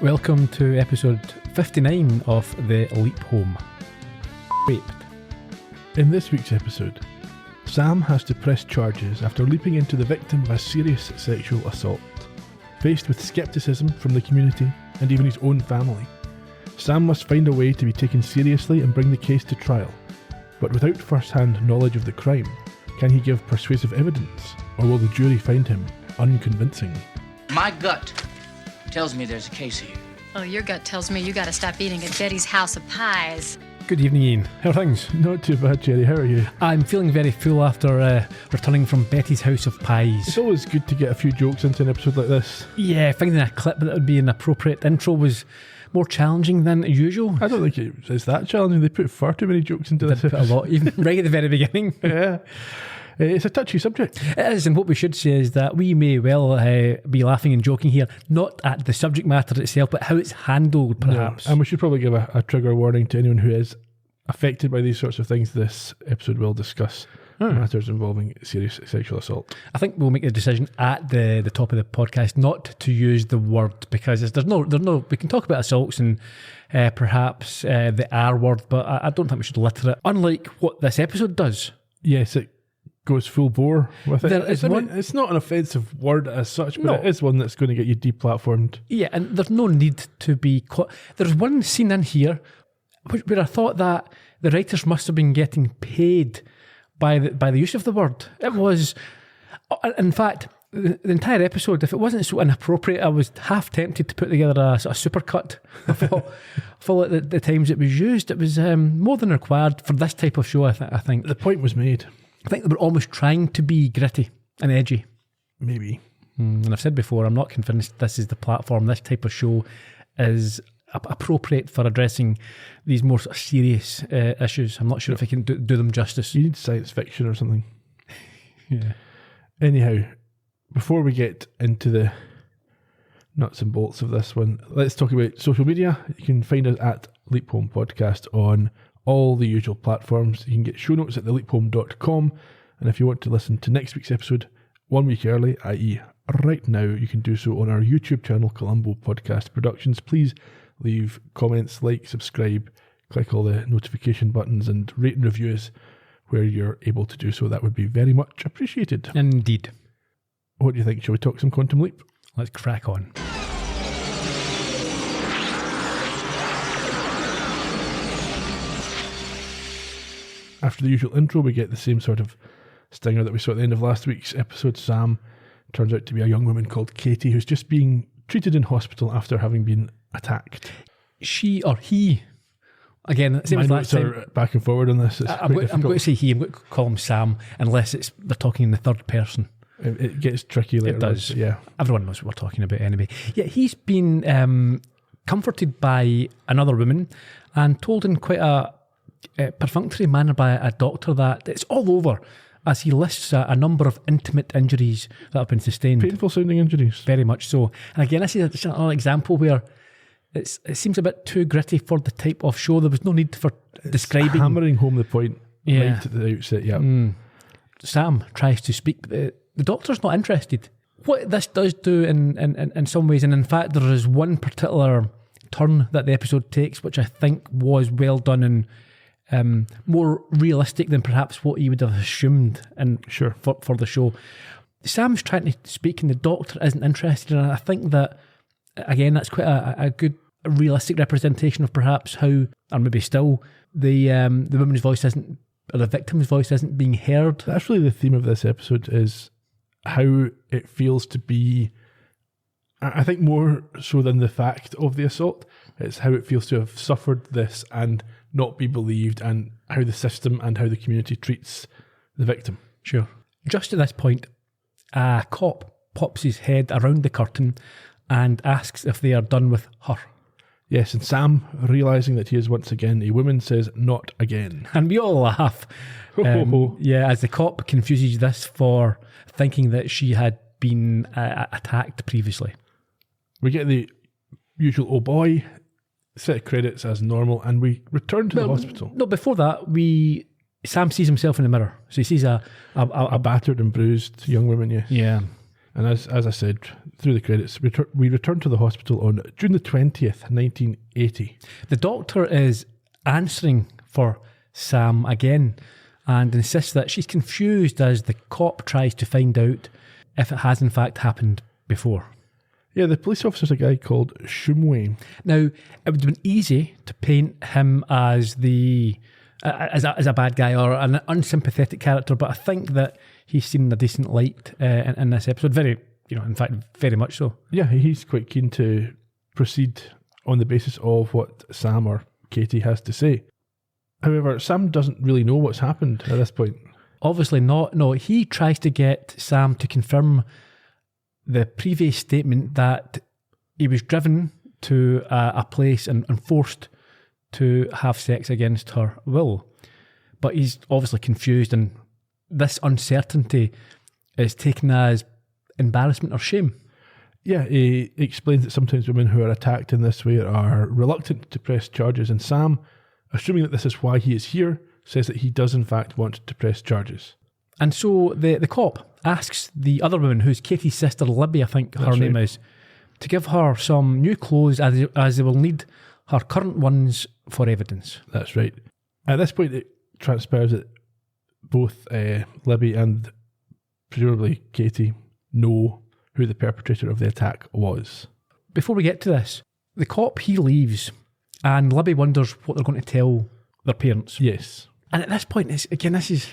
Welcome to episode 59 of The Leap Home. Raped. In this week's episode, Sam has to press charges after leaping into the victim of a serious sexual assault. Faced with scepticism from the community and even his own family, Sam must find a way to be taken seriously and bring the case to trial. But without first-hand knowledge of the crime, can he give persuasive evidence, or will the jury find him unconvincing? My gut tells me there's a case here. Oh, your gut tells me you gotta stop eating at Betty's House of Pies. Good evening, Ian. How are things? Not too bad, Gerry. How are you? I'm feeling very full after returning from Betty's House of Pies. It's always good to get a few jokes into an episode like this. Yeah, finding a clip that would be an appropriate intro was more challenging than usual. I don't think it's that challenging. They put far too many jokes into this. Put a lot, even right at the very beginning. Yeah. It's a touchy subject. It is, and what we should say is that we may well be laughing and joking here, not at the subject matter itself, but how it's handled, perhaps. No. And we should probably give a trigger warning to anyone who is affected by these sorts of things. This episode will discuss matters involving serious sexual assault. I think we'll make the decision at the top of the podcast not to use the word, because there's no. We can talk about assaults and perhaps the R word, but I don't think we should litter it. Unlike what this episode does. Yes, it goes full bore with it. It's not an offensive word as such, but it is one that's going to get you deplatformed. Yeah, and there's no need to be... There's one scene in here where I thought that the writers must have been getting paid by the use of the word. It was... In fact, the entire episode, if it wasn't so inappropriate, I was half tempted to put together a sort of supercut for the times it was used. It was more than required for this type of show, I think. The point was made. I think they were almost trying to be gritty and edgy. Maybe. And I've said before, I'm not convinced this is the platform. This type of show is appropriate for addressing these more sort of serious issues. I'm not sure if I can do them justice. You need science fiction or something. Yeah. Anyhow, before we get into the nuts and bolts of this one, let's talk about social media. You can find us at Leap Home Podcast on all the usual platforms. You can get show notes at theleaphome.com, and if you want to listen to next week's episode 1 week early, i.e. right now, you can do so on our YouTube channel, Columbo Podcast Productions. Please leave comments, like, subscribe, click all the notification buttons, and rate and reviews where you're able to do so. That would be very much appreciated. Indeed. What do you think? Shall we talk some Quantum Leap? Let's crack on. After the usual intro, we get the same sort of stinger that we saw at the end of last week's episode. Sam turns out to be a young woman called Katie, who's just being treated in hospital after having been attacked. She or he, again, same my as notes last time. are back and forward on this. I'm going to say he. I'm going to call him Sam, unless they're talking in the third person. It gets tricky later. It does. On, yeah. Everyone knows what we're talking about anyway. Yeah, he's been comforted by another woman and told in quite a perfunctory manner by a doctor that it's all over, as he lists a number of intimate injuries that have been sustained. Painful sounding injuries. Very much so. And again, this is another example where it seems a bit too gritty for the type of show. There was no need for describing. Hammering home the point right at the outset, yeah. Sam tries to speak, but the doctor's not interested. What this does do in some ways, and in fact there is one particular turn that the episode takes which I think was well done and more realistic than perhaps what he would have assumed for the show. Sam's trying to speak and the doctor isn't interested, and I think that, again, that's quite a good realistic representation of perhaps how, or maybe still, the woman's voice isn't, or the victim's voice isn't being heard. That's really the theme of this episode, is how it feels to be, I think more so than the fact of the assault, it's how it feels to have suffered this and not be believed, and how the system and how the community treats the victim. Sure. Just at this point, a cop pops his head around the curtain and asks if they are done with her. Yes, and Sam, realising that he is once again a woman, says, "Not again." And we all laugh. Yeah, as the cop confuses this for thinking that she had been attacked previously. We get the usual "oh boy" set of credits as normal, and we return to the hospital. No, before that, Sam sees himself in the mirror. So he sees a battered and bruised young woman, yes. Yeah. And as I said, through the credits, we return to the hospital on June the 20th, 1980. The doctor is answering for Sam again and insists that she's confused as the cop tries to find out if it has in fact happened before. Yeah, the police officer's a guy called Shumway. Now, it would have been easy to paint him as as a bad guy or an unsympathetic character, but I think that he's seen in a decent light in this episode. Very, in fact, very much so. Yeah, he's quite keen to proceed on the basis of what Sam or Katie has to say. However, Sam doesn't really know what's happened at this point. Obviously not. No, he tries to get Sam to confirm the previous statement that he was driven to a place and forced to have sex against her will. But he's obviously confused, and this uncertainty is taken as embarrassment or shame. Yeah, he explains that sometimes women who are attacked in this way are reluctant to press charges, and Sam, assuming that this is why he is here, says that he does in fact want to press charges. And so the cop asks the other woman, who's Katie's sister Libby, I think her name is, to give her some new clothes as they will need her current ones for evidence. That's right. At this point, it transpires that both Libby and presumably Katie know who the perpetrator of the attack was. Before we get to this, the cop, he leaves, and Libby wonders what they're going to tell their parents. Yes. And at this point, this is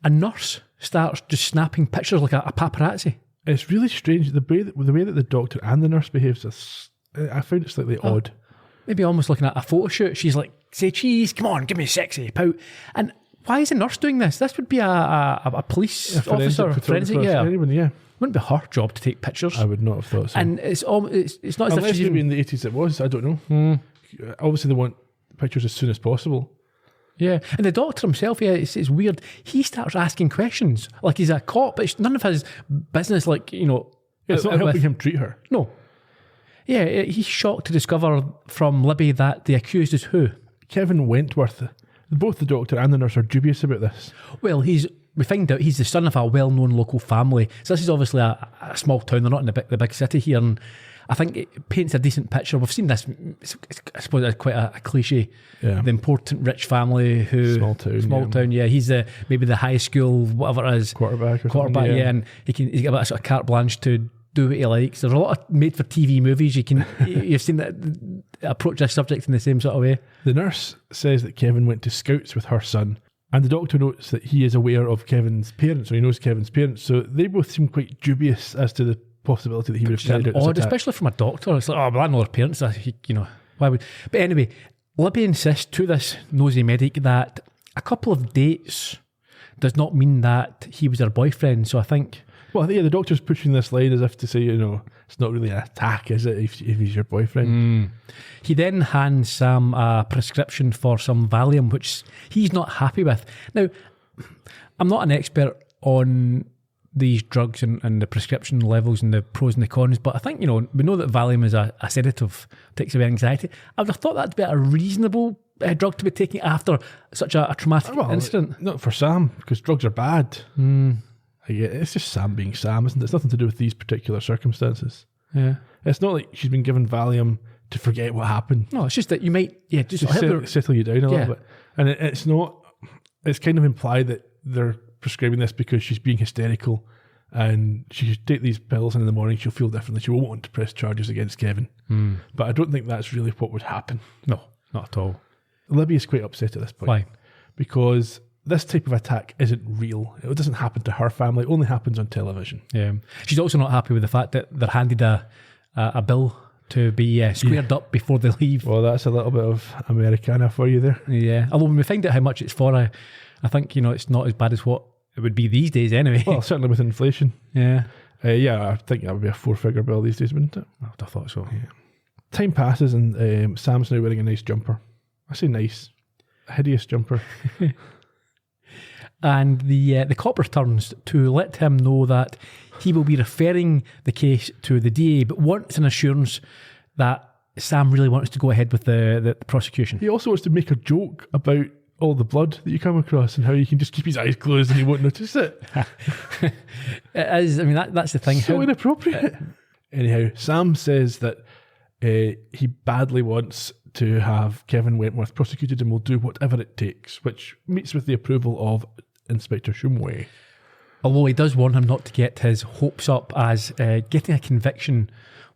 a nurse starts just snapping pictures like a paparazzi. It's really strange. The way that the doctor and the nurse behaves, I find it slightly odd. Maybe almost looking at a photo shoot. She's like, say cheese, come on, give me a sexy pout. And why is the nurse doing this? This would be a police officer, forensic, yeah. Anyone, yeah. Wouldn't be her job to take pictures. I would not have thought so. And it's not as unless if she's maybe in the 80s it was, I don't know. Obviously they want pictures as soon as possible. Yeah, and the doctor himself, yeah, it's weird. He starts asking questions like he's a cop, but it's none of his business, like, It's not helping him treat her. No. Yeah, he's shocked to discover from Libby that the accused is who? Kevin Wentworth. Both the doctor and the nurse are dubious about this. Well, we find out he's the son of a well-known local family. So this is obviously a small town. They're not in the big city here, and I think it paints a decent picture. We've seen this. I suppose it's quite a cliche. Yeah. The important rich family who small town. Yeah, he's maybe the high school whatever it is quarterback. Yeah, and he's got a bit of sort of carte blanche to do what he likes. There's a lot of made-for-TV movies you've seen that approach this subject in the same sort of way. The nurse says that Kevin went to Scouts with her son, and the doctor notes that he is aware of Kevin's parents, or he knows Kevin's parents, so they both seem quite dubious as to the possibility that he would have carried out this odd, attack. especially from a doctor. It's like, oh, well, I know their parents. Why would? But anyway, Libby insists to this nosy medic that a couple of dates does not mean that he was her boyfriend. So I think... Well, yeah, the doctor's pushing this line as if to say, it's not really an attack, is it, if he's your boyfriend? He then hands Sam a prescription for some Valium, which he's not happy with. Now, I'm not an expert on these drugs and the prescription levels and the pros and the cons, but I think, we know that Valium is a sedative, takes away anxiety. I would have thought that'd be a reasonable drug to be taking after such a traumatic incident. Not for Sam, because drugs are bad. Yeah, it's just Sam being Sam, isn't it? It's nothing to do with these particular circumstances. Yeah. It's not like she's been given Valium to forget what happened. No, it's just that you might, just settle you down a little bit. And it's not, it's kind of implied that they're prescribing this because she's being hysterical and she should take these pills and in the morning she'll feel differently. She won't want to press charges against Kevin. But I don't think that's really what would happen. No, not at all. Libby is quite upset at this point. Why? Because this type of attack isn't real. It doesn't happen to her family. It only happens on television. Yeah. She's also not happy with the fact that they're handed a bill to be squared up before they leave. Well, that's a little bit of Americana for you there. Yeah. Although when we find out how much it's for, I think, it's not as bad as what it would be these days anyway. Well, certainly with inflation. Yeah. I think that would be a 4-figure bill these days, wouldn't it? I would have thought so. Yeah. Time passes and Sam's now wearing a nice jumper. I say nice. A hideous jumper. And the cop returns to let him know that he will be referring the case to the DA, but wants an assurance that Sam really wants to go ahead with the prosecution. He also wants to make a joke about all the blood that you come across and how you can just keep his eyes closed and he won't notice it. It is. I mean, that's the thing. So inappropriate. Anyhow, Sam says that he badly wants to have Kevin Wentworth prosecuted and will do whatever it takes, which meets with the approval of Inspector Shumway. Although he does warn him not to get his hopes up, as getting a conviction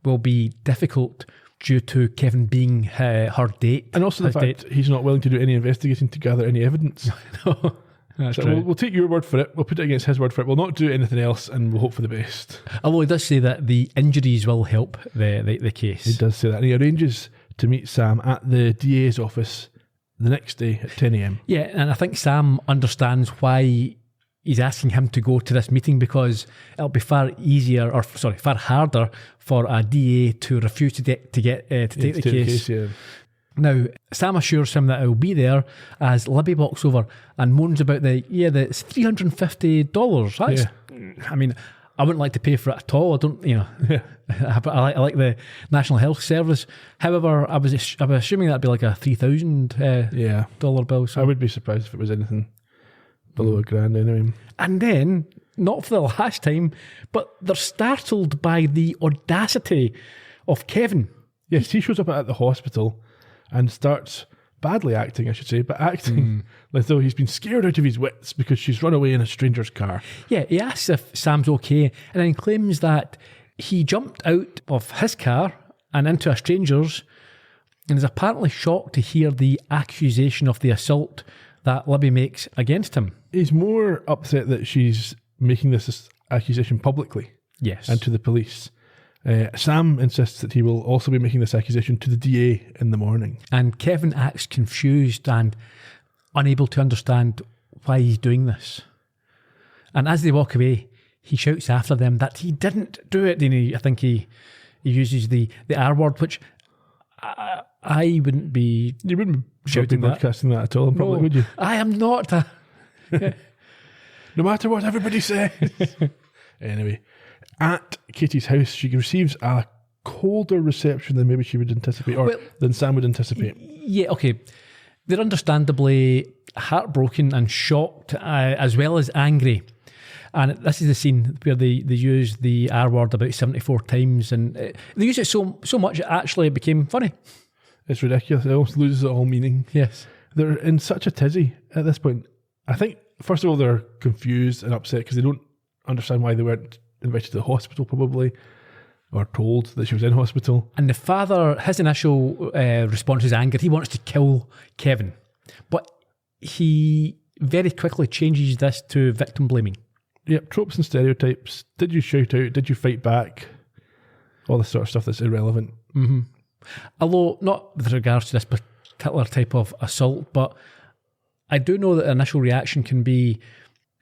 will be difficult due to Kevin being her date. And also the fact he's not willing to do any investigating to gather any evidence. No, that's So true. we'll take your word for it. We'll put it against his word for it. We'll not do anything else, and we'll hope for the best. Although he does say that the injuries will help the case. He does say that. And he arranges to meet Sam at the DA's office the next day at 10 a.m. Yeah, and I think Sam understands why he's asking him to go to this meeting, because it'll be far harder for a DA to refuse to take the case. Yeah. Now, Sam assures him that he'll be there, as Libby walks over and moans about it's $350. That's, I mean, I wouldn't like to pay for it at all. I don't, Yeah. I like the National Health Service. However, I was assuming that'd be like a $3,000 bill. So. I would be surprised if it was anything below $1,000 anyway. And then, not for the last time, but they're startled by the audacity of Kevin. Yes, he shows up at the hospital and starts badly acting, I should say, but acting like though he's been scared out of his wits because she's run away in a stranger's car. Yeah, he asks if Sam's okay, and then claims that he jumped out of his car and into a stranger's, and is apparently shocked to hear the accusation of the assault that Libby makes against him. He's more upset that she's making this accusation publicly. Yes. And to the police. Sam insists that he will also be making this accusation to the DA in the morning. And Kevin acts confused and unable to understand why he's doing this. And as they walk away, he shouts after them that he didn't do it. And I think he uses the R word, which I wouldn't be. You wouldn't be shouting that. broadcasting that at all, probably, would you? I am not. No matter what everybody says. Anyway, at Katie's house, she receives a colder reception than maybe she would anticipate, or than Sam would anticipate. Yeah, okay. They're understandably heartbroken and shocked, as well as angry. And this is the scene where they use the R word about 74 times, and they use it so much it actually became funny. It's ridiculous. It almost loses all meaning. Yes. They're in such a tizzy at this point. I think, first of all, they're confused and upset because they don't understand why they weren't invited to the hospital, probably, or told that she was in hospital. And the father, his initial response is anger. He wants to kill Kevin. But he very quickly changes this to victim blaming. Yep, tropes and stereotypes. Did you shout out? Did you fight back? All this sort of stuff that's irrelevant. Mm-hmm. Although, not with regards to this particular type of assault, but I do know that the initial reaction can be,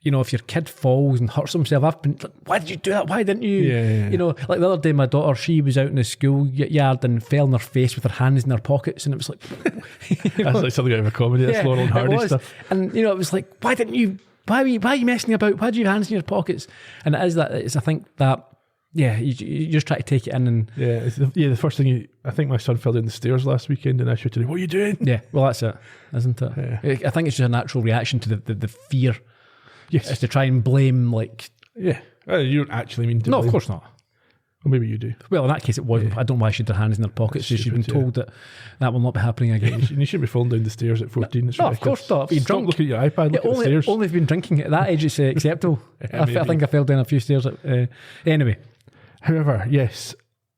if your kid falls and hurts himself, I've been like, why did you do that? Why didn't you? Yeah. Like the other day, my daughter, she was out in the schoolyard and fell on her face with her hands in her pockets, and it was like... That's like something out of a comedy. That's Laurel and Hardy stuff. And, it was like, why didn't you... Why are you messing about? Why do you have hands in your pockets? And it is that. I think that, you just try to take it in. And the first thing I think my son fell down the stairs last weekend and I shouted, "What are you doing?" Yeah, well, that's it, isn't it? Yeah. I think it's just a natural reaction to the fear. Yes. It's to try and blame, Yeah. You don't actually mean to No, blame. of course not. Or maybe you do. Well, in that case, it was. Yeah. I don't know why she had her hands in her pockets. So she's been told that will not be happening again. You shouldn't be falling down the stairs at 14. It's No, ridiculous. of course not. If you're Stop drunk. looking at your iPad, look at the stairs. Only if you've been drinking at that age, it's acceptable. I think I fell down a few stairs. Anyway. However, yes,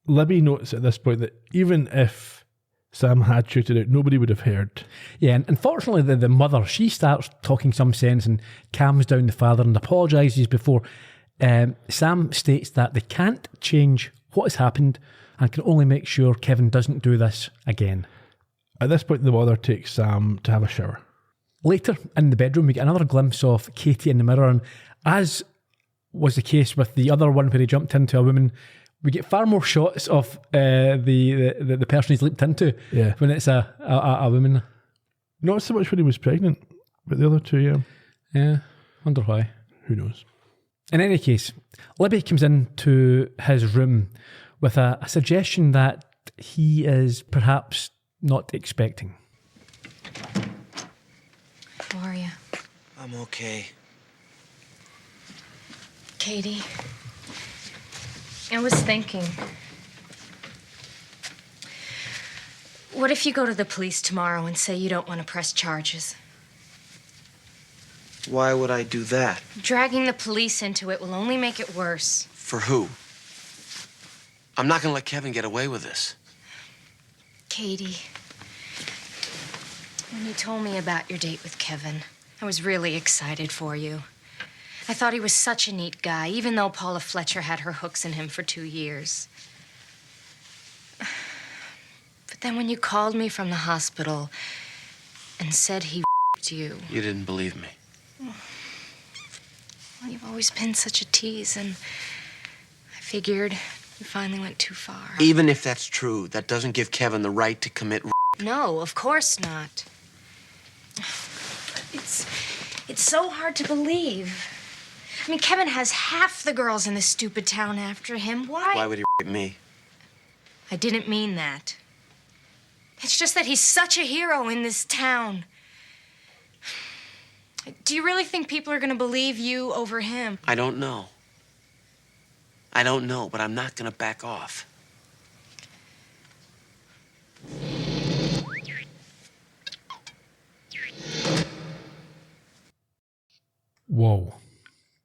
Libby notes at this point that even if Sam had shouted out, nobody would have heard. Yeah, and unfortunately, the mother, she starts talking some sense and calms down the father and apologises before Sam states that they can't change what has happened and can only make sure Kevin doesn't do this again. At this point, the mother takes Sam to have a shower. Later in the bedroom, we get another glimpse of Katie in the mirror, and as was the case with the other one where he jumped into a woman, we get far more shots of the person he's leaped into when it's a woman. Not so much when he was pregnant, but the other two, yeah. Yeah, wonder why. Who knows? In any case, Libby comes into his room with a suggestion that he is perhaps not expecting. How are you? I'm okay. Katie, I was thinking, what if you go to the police tomorrow and say you don't want to press charges? Why would I do that? Dragging the police into it will only make it worse. For who? I'm not gonna let Kevin get away with this. Katie, when you told me about your date with Kevin, I was really excited for you. I thought he was such a neat guy, even though Paula Fletcher had her hooks in him for 2 years. But then when you called me from the hospital and said he you... You didn't believe me. Well, you've always been such a tease, and I figured you finally went too far. Even if that's true, that doesn't give Kevin the right to commit No, of course not. It's so hard to believe. I mean, Kevin has half the girls in this stupid town after him. Why would he me? I didn't mean that. It's just that he's such a hero in this town. Do you really think people are going to believe you over him? I don't know. I don't know, but I'm not going to back off. Whoa.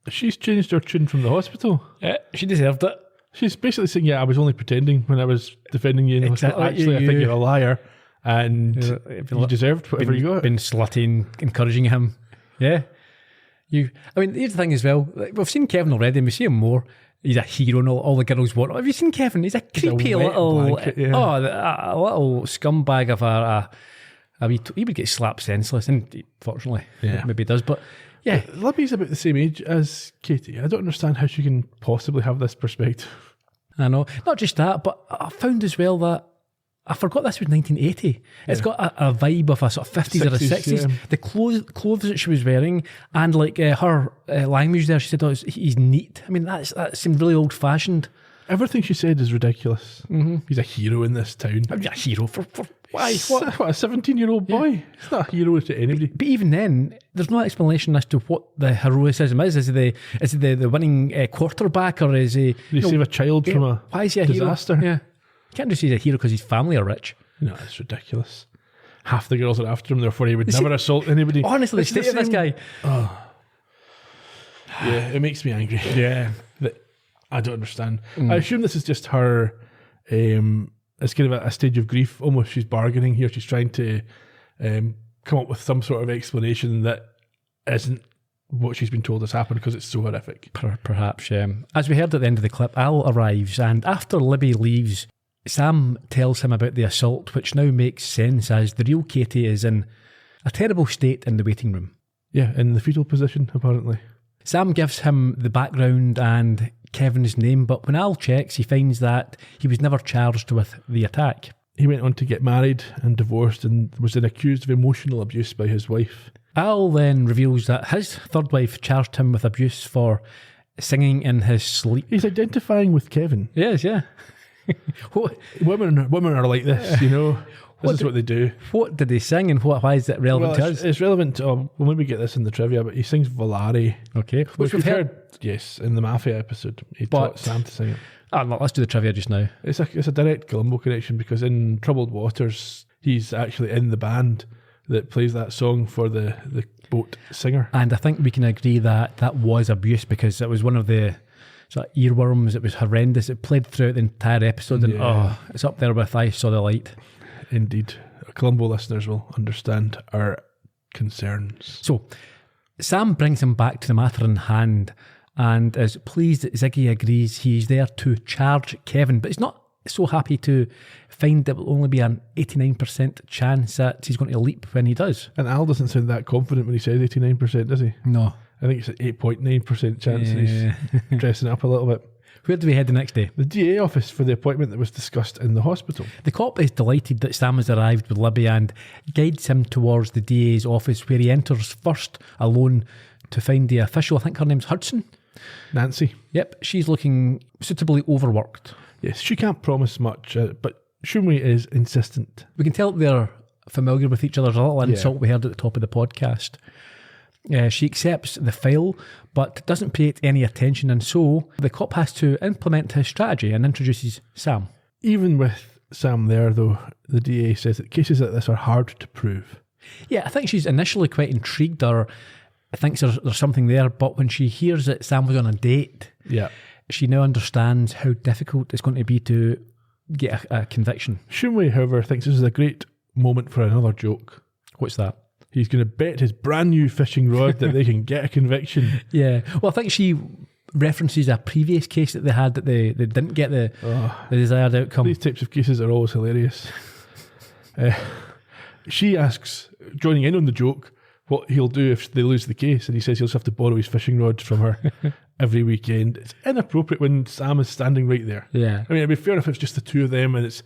She's changed her tune from the hospital. Yeah, she deserved it. She's basically saying, yeah, I was only pretending when I was defending you in the hospital. Exactly. Actually, I think you're a liar. And you deserved whatever you got. Been slutty and encouraging him. Yeah. I mean, here's the thing as well. Like, we've seen Kevin already, and we see him more. He's a hero, and all the girls want him. Have you seen Kevin? He's a creepy little, blanket, yeah. a little scumbag of he would get slapped senseless, and fortunately, maybe he does. But yeah, Libby's about the same age as Katie. I don't understand how she can possibly have this perspective. I know. Not just that, but I found as well that I forgot this was 1980. It's got a vibe of a sort of 50s or a 60s. Yeah. The clothes that she was wearing, and like her language there, she said, he's neat. I mean, that seemed really old-fashioned. Everything she said is ridiculous. Mm-hmm. He's a hero in this town. A hero for why? What a 17-year-old boy. Yeah. He's not a hero to anybody. But even then, there's no explanation as to what the heroicism is. Is he the winning quarterback, or is he... Did he save a child from a why is he a disaster? Hero? Yeah. You can't just say he's a hero because his family are rich. No, it's ridiculous. Half the girls are after him, therefore he would never assault anybody. Honestly, the state of this guy. Oh. Yeah, it makes me angry. Yeah. I don't understand. I assume this is just her, it's kind of a stage of grief, almost. She's bargaining here. She's trying to come up with some sort of explanation that isn't what she's been told has happened because it's so horrific. Perhaps, yeah. As we heard at the end of the clip, Al arrives, and after Libby leaves, Sam tells him about the assault, which now makes sense as the real Katie is in a terrible state in the waiting room. Yeah, in the fetal position, apparently. Sam gives him the background and Kevin's name, but when Al checks, he finds that he was never charged with the attack. He went on to get married and divorced and was then accused of emotional abuse by his wife. Al then reveals that his third wife charged him with abuse for singing in his sleep. He's identifying with Kevin. Yes, yeah. Women are like this, you know. This is what they do. What did he sing, and why is it relevant to us? It's relevant to, we'll maybe get this in the trivia, but he sings Volare. Okay. Which we've heard, yes, in the Mafia episode. He taught Sam to sing it. No, let's do the trivia just now. It's a direct Columbo connection, because in Troubled Waters, he's actually in the band that plays that song for the boat singer. And I think we can agree that was abuse, because it was one of the sort of earworms. It was horrendous. It played throughout the entire episode, and it's up there with I Saw the Light. Indeed. Columbo listeners will understand our concerns. So, Sam brings him back to the matter in hand and is pleased that Ziggy agrees he's there to charge Kevin, but he's not so happy to find that it will only be an 89% chance that he's going to leap when he does. And Al doesn't sound that confident when he says 89%, does he? No. I think it's an 8.9% chance that he's dressing it up a little bit. Where do we head the next day? The DA office for the appointment that was discussed in the hospital. The cop is delighted that Sam has arrived with Libby and guides him towards the DA's office, where he enters first alone to find the official. I think her name's Hudson. Nancy. Yep, she's looking suitably overworked. Yes, she can't promise much, but Shumway is insistent. We can tell they're familiar with each other. There's a little insult we heard at the top of the podcast. She accepts the file, but doesn't pay it any attention, and so the cop has to implement his strategy and introduces Sam. Even with Sam there, though, the DA says that cases like this are hard to prove. Yeah, I think she's initially quite intrigued or thinks there's something there, but when she hears that Sam was on a date, she now understands how difficult it's going to be to get a conviction. Shumway, however, thinks this is a great moment for another joke. What's that? He's going to bet his brand new fishing rod that they can get a conviction. Yeah. Well, I think she references a previous case that they had that they didn't get the desired outcome. These types of cases are always hilarious. She asks, joining in on the joke, what he'll do if they lose the case, and he says he'll just have to borrow his fishing rods from her every weekend. It's inappropriate when Sam is standing right there. Yeah. I mean, it'd be fair if it's just the two of them and it's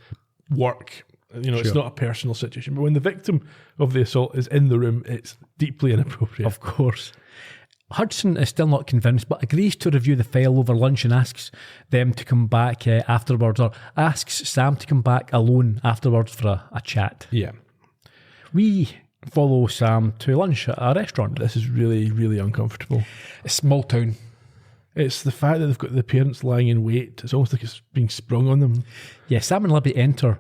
work. You know, It's not a personal situation. But when the victim of the assault is in the room, it's deeply inappropriate. Of course. Hudson is still not convinced, but agrees to review the file over lunch and asks them to come back afterwards, or asks Sam to come back alone afterwards for a chat. Yeah. We follow Sam to lunch at a restaurant. This is really, really uncomfortable. A small town. It's the fact that they've got the parents lying in wait. It's almost like it's being sprung on them. Yeah, Sam and Libby enter,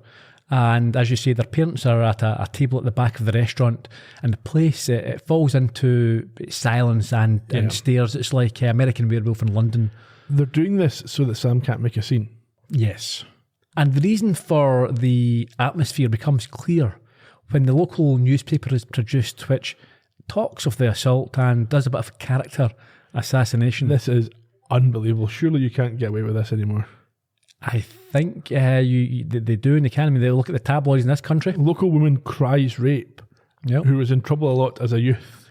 and as you say, their parents are at a table at the back of the restaurant, and the place, it falls into silence and stares. It's like American Werewolf in London. They're doing this so that Sam can't make a scene. Yes. And the reason for the atmosphere becomes clear when the local newspaper is produced, which talks of the assault and does a bit of character assassination. This is unbelievable. Surely you can't get away with this anymore. I think they do, and they can. I mean, they look at the tabloids in this country. Local woman cries rape, who was in trouble a lot as a youth.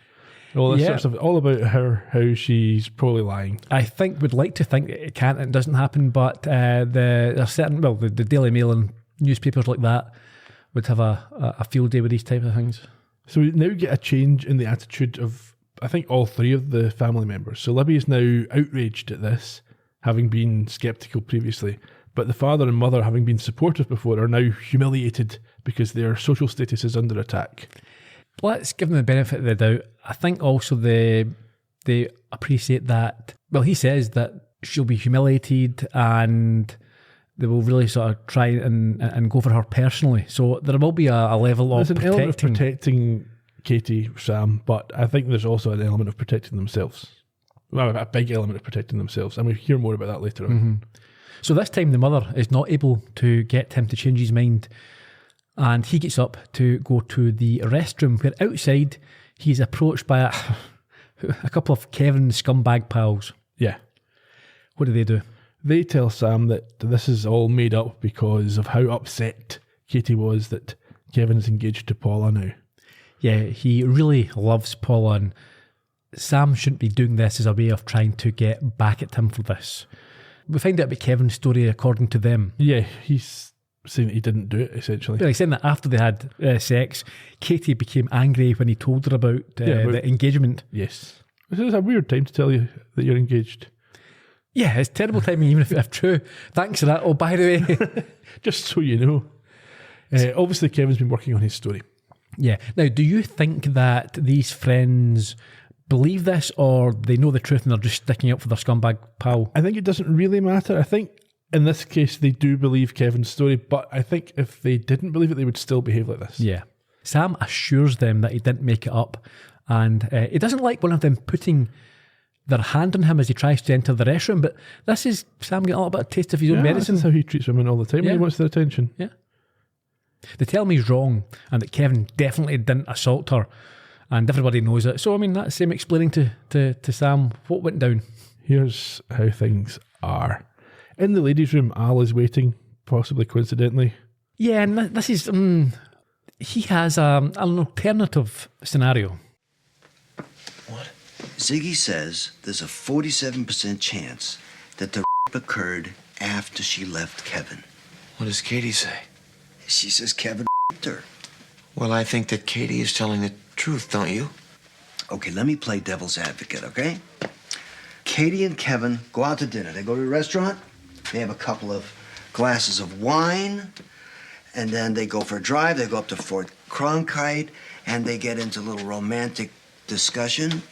All this sort of stuff, all about how she's probably lying. I think would like to think it can't, it doesn't happen, but the Daily Mail and newspapers like that would have a field day with these type of things. So we now get a change in the attitude of, I think, all three of the family members. So Libby is now outraged at this, having been sceptical previously. But the father and mother, having been supportive before, are now humiliated because their social status is under attack. Let's give them the benefit of the doubt. I think also they appreciate that. Well, he says that she'll be humiliated and they will really sort of try and go for her personally. So there will be a level of There's an element of protecting Katie, Sam, but I think there's also an element of protecting themselves. Well, a big element of protecting themselves. And we'll hear more about that later on. Mm-hmm. So this time the mother is not able to get him to change his mind, and he gets up to go to the restroom, where outside he's approached by a couple of Kevin's scumbag pals. Yeah. What do? They tell Sam that this is all made up because of how upset Katie was that Kevin is engaged to Paula now. Yeah, he really loves Paula, and Sam shouldn't be doing this as a way of trying to get back at him for this. We find out about Kevin's story according to them. Yeah, he's saying that he didn't do it, essentially. Well, he's saying that after they had sex, Katie became angry when he told her about the engagement. Yes. This is a weird time to tell you that you're engaged. Yeah, it's terrible timing, even if true. Thanks for that. Oh, by the way. Just so you know. Obviously, Kevin's been working on his story. Yeah. Now, do you think that these friends believe this, or they know the truth and they're just sticking up for their scumbag pal? I think it doesn't really matter. I think in this case they do believe Kevin's story, but I think if they didn't believe it, they would still behave like this. Yeah. Sam assures them that he didn't make it up, and he doesn't like one of them putting their hand on him as he tries to enter the restroom, but this is Sam getting a little bit of taste of his own medicine. That's how he treats women all the time when he wants their attention. Yeah. They tell me he's wrong and that Kevin definitely didn't assault her, and everybody knows it. So, I mean, that's him explaining to Sam what went down. Here's how things are. In the ladies' room, Al is waiting, possibly coincidentally. Yeah, and this is... he has an alternative scenario. What? Ziggy says there's a 47% chance that the occurred after she left Kevin. What does Katie say? She says Kevin her. Well, I think that Katie is telling the truth, don't you? Okay, let me play devil's advocate, okay? Katie and Kevin go out to dinner. They go to a restaurant. They have a couple of glasses of wine. And then they go for a drive. They go up to Fort Cronkite. And they get into a little romantic discussion.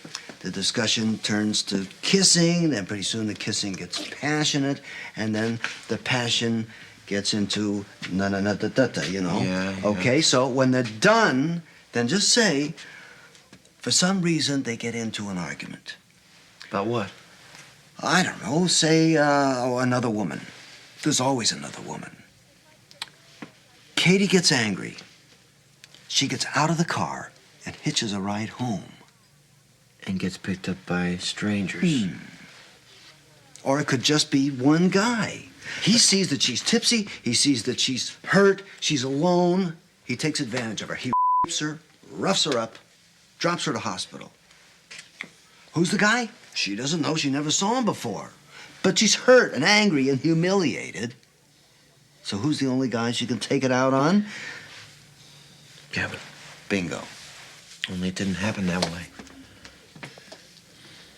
The discussion turns to kissing, then pretty soon the kissing gets passionate, and then the passion gets into na-na-na-da-da-da, you know? Yeah. Okay, so when they're done, then just say, for some reason, they get into an argument. About what? I don't know, say, another woman. There's always another woman. Katie gets angry. She gets out of the car and hitches a ride home. And gets picked up by strangers. Or it could just be one guy. He sees that she's tipsy, he sees that she's hurt, she's alone. He takes advantage of her. He rapes her, roughs her up, drops her to hospital. Who's the guy? She doesn't know, she never saw him before. But she's hurt and angry and humiliated. So who's the only guy she can take it out on? Kevin. Bingo. Only it didn't happen that way.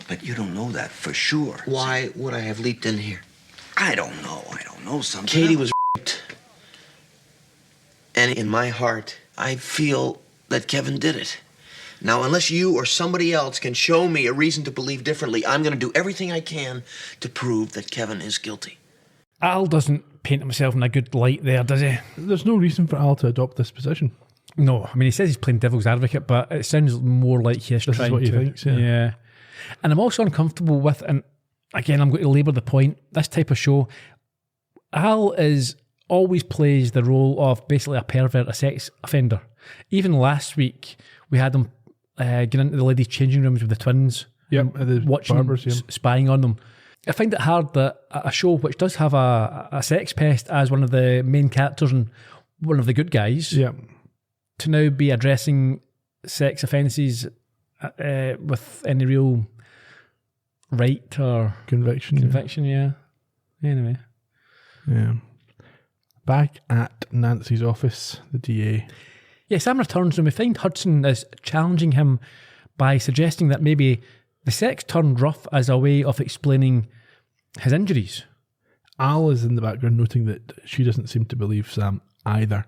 But you don't know that for sure. Why would I have leaped in here? I don't know something. Katie was raped. And in my heart, I feel that Kevin did it. Now, unless you or somebody else can show me a reason to believe differently, I'm going to do everything I can to prove that Kevin is guilty. Al doesn't paint himself in a good light there, does he? There's no reason for Al to adopt this position. No, I mean, he says he's playing devil's advocate, but it sounds more like he's This trying is what he to. thinks, yeah. And I'm also uncomfortable with, and again, I'm going to labour the point, this type of show, Al always plays the role of basically a pervert, a sex offender. Even last week, we had him get into the ladies' changing rooms with the twins. Yep, at the watching barbers, them, yeah. spying on them. I find it hard that a show which does have a sex pest as one of the main characters and one of the good guys, to now be addressing sex offences with any real right or conviction. Yeah. Anyway. Yeah. Back at Nancy's office, the DA. Yeah, Sam returns and we find Hudson is challenging him by suggesting that maybe the sex turned rough as a way of explaining his injuries. Al is in the background noting that she doesn't seem to believe Sam either.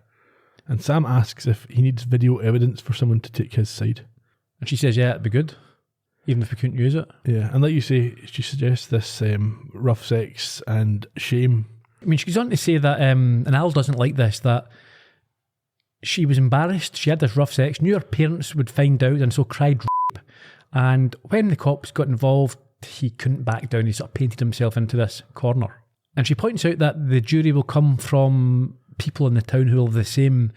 And Sam asks if he needs video evidence for someone to take his side. And she says, yeah, it'd be good, even if we couldn't use it. Yeah, and like you say, she suggests this rough sex and shame. I mean, she goes on to say that, and Al doesn't like this, that she was embarrassed, she had this rough sex, knew her parents would find out and so cried rape. And when the cops got involved, he couldn't back down. He sort of painted himself into this corner. And she points out that the jury will come from people in the town who will have the same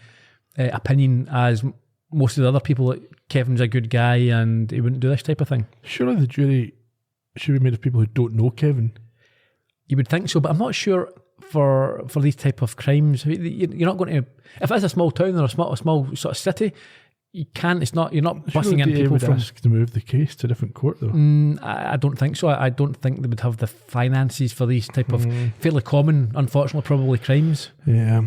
opinion as most of the other people, that Kevin's a good guy and he wouldn't do this type of thing. Surely the jury should be made of people who don't know Kevin. You would think so, but I'm not sure for these type of crimes. You're not going to, if it's a small town or a small sort of city, you can't. It's not. You're not busing in people would from. ask to move the case to a different court, though. I don't think so. I don't think they would have the finances for these type of fairly common, unfortunately, probably crimes. Yeah.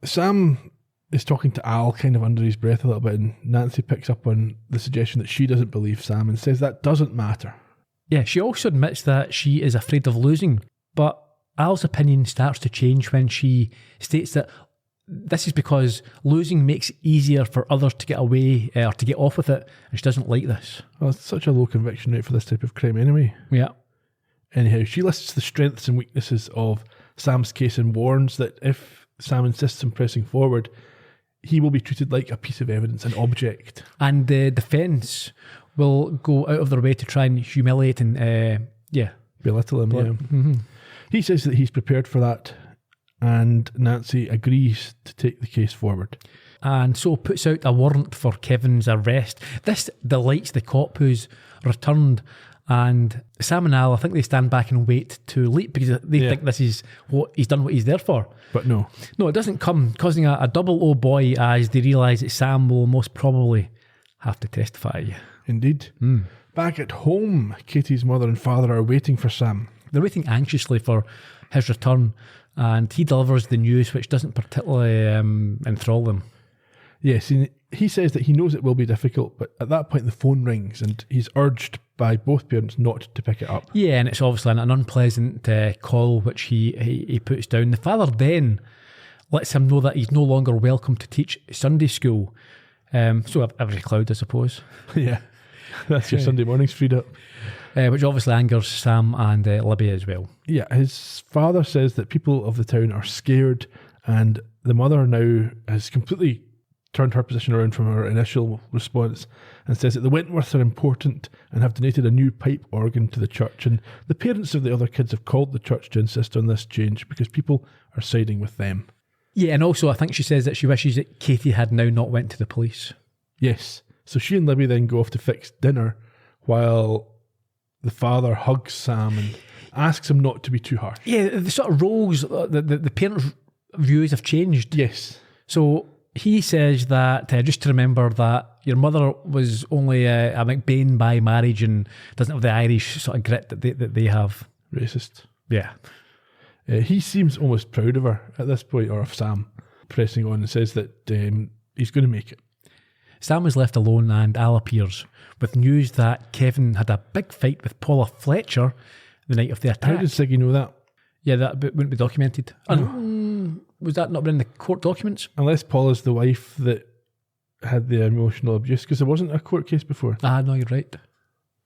Sam is talking to Al kind of under his breath a little bit, and Nancy picks up on the suggestion that she doesn't believe Sam and says that doesn't matter. Yeah, she also admits that she is afraid of losing, but Al's opinion starts to change when she states that this is because losing makes it easier for others to get away or to get off with it, and she doesn't like this. Well, it's such a low conviction rate for this type of crime anyway. Yeah. Anyhow, she lists the strengths and weaknesses of Sam's case and warns that if Sam insists on pressing forward, he will be treated like a piece of evidence, an object. And the defence will go out of their way to try and humiliate and, belittle him. Yeah. Mm-hmm. He says that he's prepared for that, and Nancy agrees to take the case forward. And so puts out a warrant for Kevin's arrest. This delights the cop who's returned, and Sam and Al, I think they stand back and wait to leap because they think this is what he's done, what he's there for. But no, it doesn't come, causing a double oh boy as they realise that Sam will most probably have to testify. Indeed. Back at home, Katie's mother and father are waiting for Sam. They're waiting anxiously for his return, and he delivers the news, which doesn't particularly enthrall them. Yes, he says that he knows it will be difficult, but at that point the phone rings and he's urged by both parents not to pick it up. Yeah, and it's obviously an unpleasant call which he puts down. The father then lets him know that he's no longer welcome to teach Sunday school. So every cloud, I suppose. Yeah. That's your Sunday mornings freed up. Which obviously angers Sam and Libby as well. Yeah, his father says that people of the town are scared, and the mother now has completely turned her position around from her initial response and says that the Wentworths are important and have donated a new pipe organ to the church, and the parents of the other kids have called the church to insist on this change because people are siding with them. Yeah, and also I think she says that she wishes that Katie had now not went to the police. Yes, so she and Libby then go off to fix dinner while the father hugs Sam and asks him not to be too harsh. Yeah, the sort of roles, the parents' views have changed. Yes. So he says that just to remember that your mother was only a McBain by marriage and doesn't have the Irish sort of grit that they have. Racist. Yeah. He seems almost proud of her at this point, or of Sam, pressing on and says that he's going to make it. Sam is left alone and Al appears with news that Kevin had a big fight with Paula Fletcher the night of the attack. How did Siggy know that? Yeah, that wouldn't be documented. Was that not in the court documents? Unless Paula's the wife that had the emotional abuse, because there wasn't a court case before. No, you're right.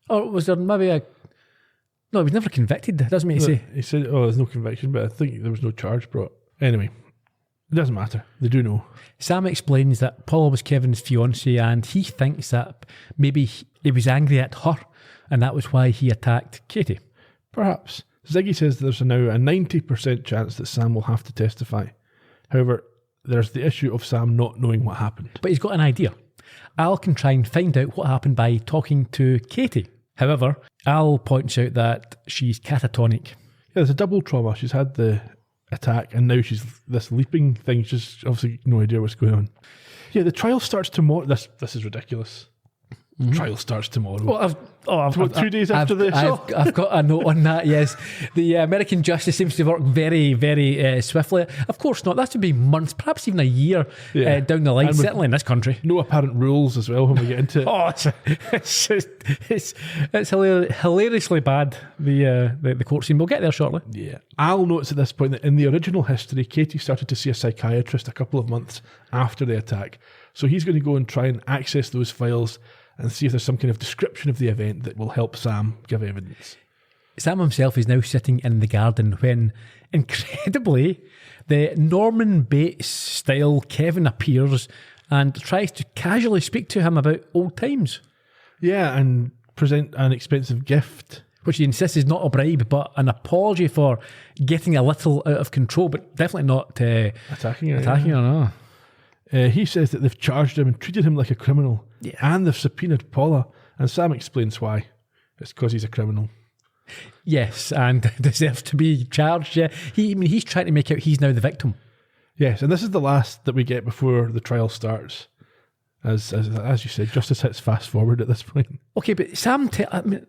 Or was there maybe a... No, he was never convicted, doesn't he say? He said, there's no conviction, but I think there was no charge brought. Anyway, it doesn't matter. They do know. Sam explains that Paula was Kevin's fiancée and he thinks that maybe he was angry at her and that was why he attacked Katie. Perhaps. Ziggy says there's now a 90% chance that Sam will have to testify. However, there's the issue of Sam not knowing what happened. But he's got an idea. Al can try and find out what happened by talking to Katie. However, Al points out that she's catatonic. Yeah, there's a double trauma. She's had the attack and now she's this leaping thing. She's obviously no idea what's going on. Yeah, the trial starts tomorrow. This is ridiculous. Mm-hmm. Trial starts tomorrow. Well, I've 2 days after this? I've got a note on that, yes. The American justice seems to work very, very swiftly. Of course not. That should be months, perhaps even a year down the line, certainly in this country. No apparent rules as well when we get into it. It's hilariously bad, the court scene. We'll get there shortly. Yeah. Al notes at this point that in the original history, Katie started to see a psychiatrist a couple of months after the attack. So he's going to go and try and access those files and see if there's some kind of description of the event that will help Sam give evidence. Sam himself is now sitting in the garden when, incredibly, the Norman Bates style Kevin appears and tries to casually speak to him about old times. Yeah, and present an expensive gift. Which he insists is not a bribe, but an apology for getting a little out of control, but definitely not attacking her. No. He says that they've charged him and treated him like a criminal. Yeah. And they've subpoenaed Paula. And Sam explains why. It's because he's a criminal. Yes, and deserves to be charged. Yeah, he's trying to make out he's now the victim. Yes, and this is the last that we get before the trial starts. As you said, justice hits fast forward at this point. Okay, but Sam,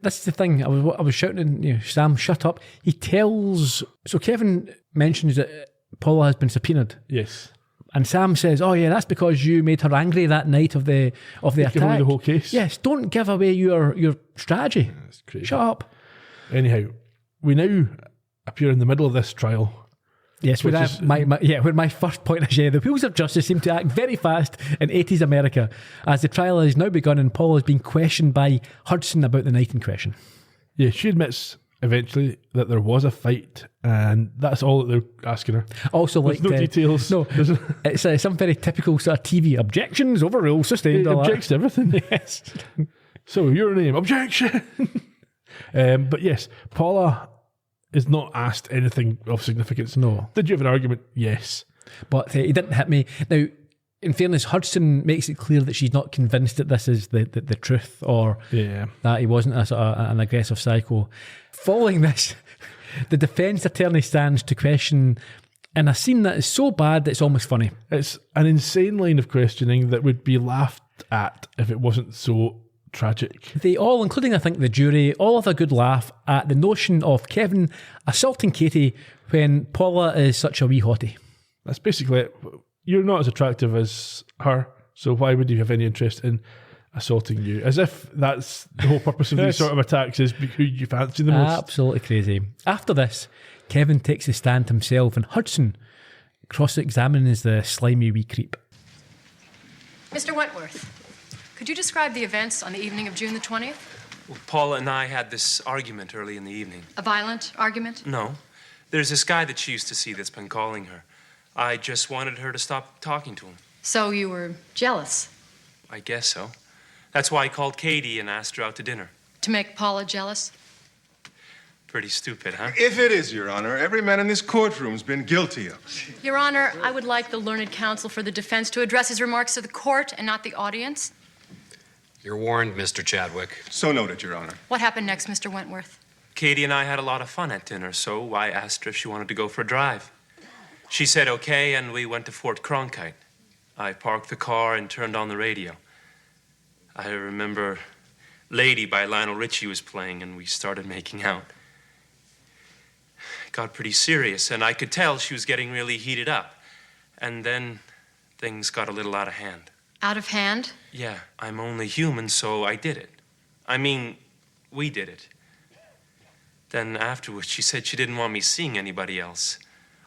this is the thing. I was shouting, Sam, shut up. He tells... So Kevin mentions that Paula has been subpoenaed. Yes. And Sam says, "Oh yeah, that's because you made her angry that night of the attack. Give away the whole case. Yes, don't give away your strategy. Yeah, that's crazy. Shut up." Anyhow, we now appear in the middle of this trial. Yes, where my first point is, the wheels of justice seem to act very fast in 80s America as the trial has now begun and Paula is being questioned by Hudson about the night in question. Yeah, she admits eventually that there was a fight, and that's all that they're asking her. Also, there's no details. No, it's some very typical sort of TV objections, overruled, sustained. It objects to everything. Yes. So your name, objection. But yes, Paula is not asked anything of significance. No. Did you have an argument? Yes, but he didn't hit me. Now, in fairness, Hudson makes it clear that she's not convinced that this is the truth, or that he wasn't a sort of an aggressive psycho. Following this, the defence attorney stands to question in a scene that is so bad that it's almost funny. It's an insane line of questioning that would be laughed at if it wasn't so tragic. They all, including I think the jury, all have a good laugh at the notion of Kevin assaulting Katie when Paula is such a wee hottie. That's basically it. You're not as attractive as her, so why would you have any interest in assaulting you? As if that's the whole purpose of these sort of attacks, is who you fancy the most. Absolutely crazy. After this, Kevin takes the stand himself and Hudson cross-examines the slimy wee creep. Mr. Wentworth, Could you describe the events on the evening of June the 20th? Well, Paula and I had this argument early in the evening. A violent argument? No. There's this guy that she used to see that's been calling her. I just wanted her to stop talking to him. So you were jealous? I guess so. That's why I called Katie and asked her out to dinner. To make Paula jealous? Pretty stupid, huh? If it is, Your Honor, every man in this courtroom's been guilty of it. Your Honor, I would like the learned counsel for the defense to address his remarks to the court and not the audience. You're warned, Mr. Chadwick. So noted, Your Honor. What happened next, Mr. Wentworth? Katie and I had a lot of fun at dinner, so I asked her if she wanted to go for a drive. She said okay, and we went to Fort Cronkite. I parked the car and turned on the radio. I remember Lady by Lionel Richie was playing, and we started making out. It got pretty serious, and I could tell she was getting really heated up. And then things got a little out of hand. Out of hand? Yeah, I'm only human, so I did it. I mean, we did it. Then afterwards, she said she didn't want me seeing anybody else.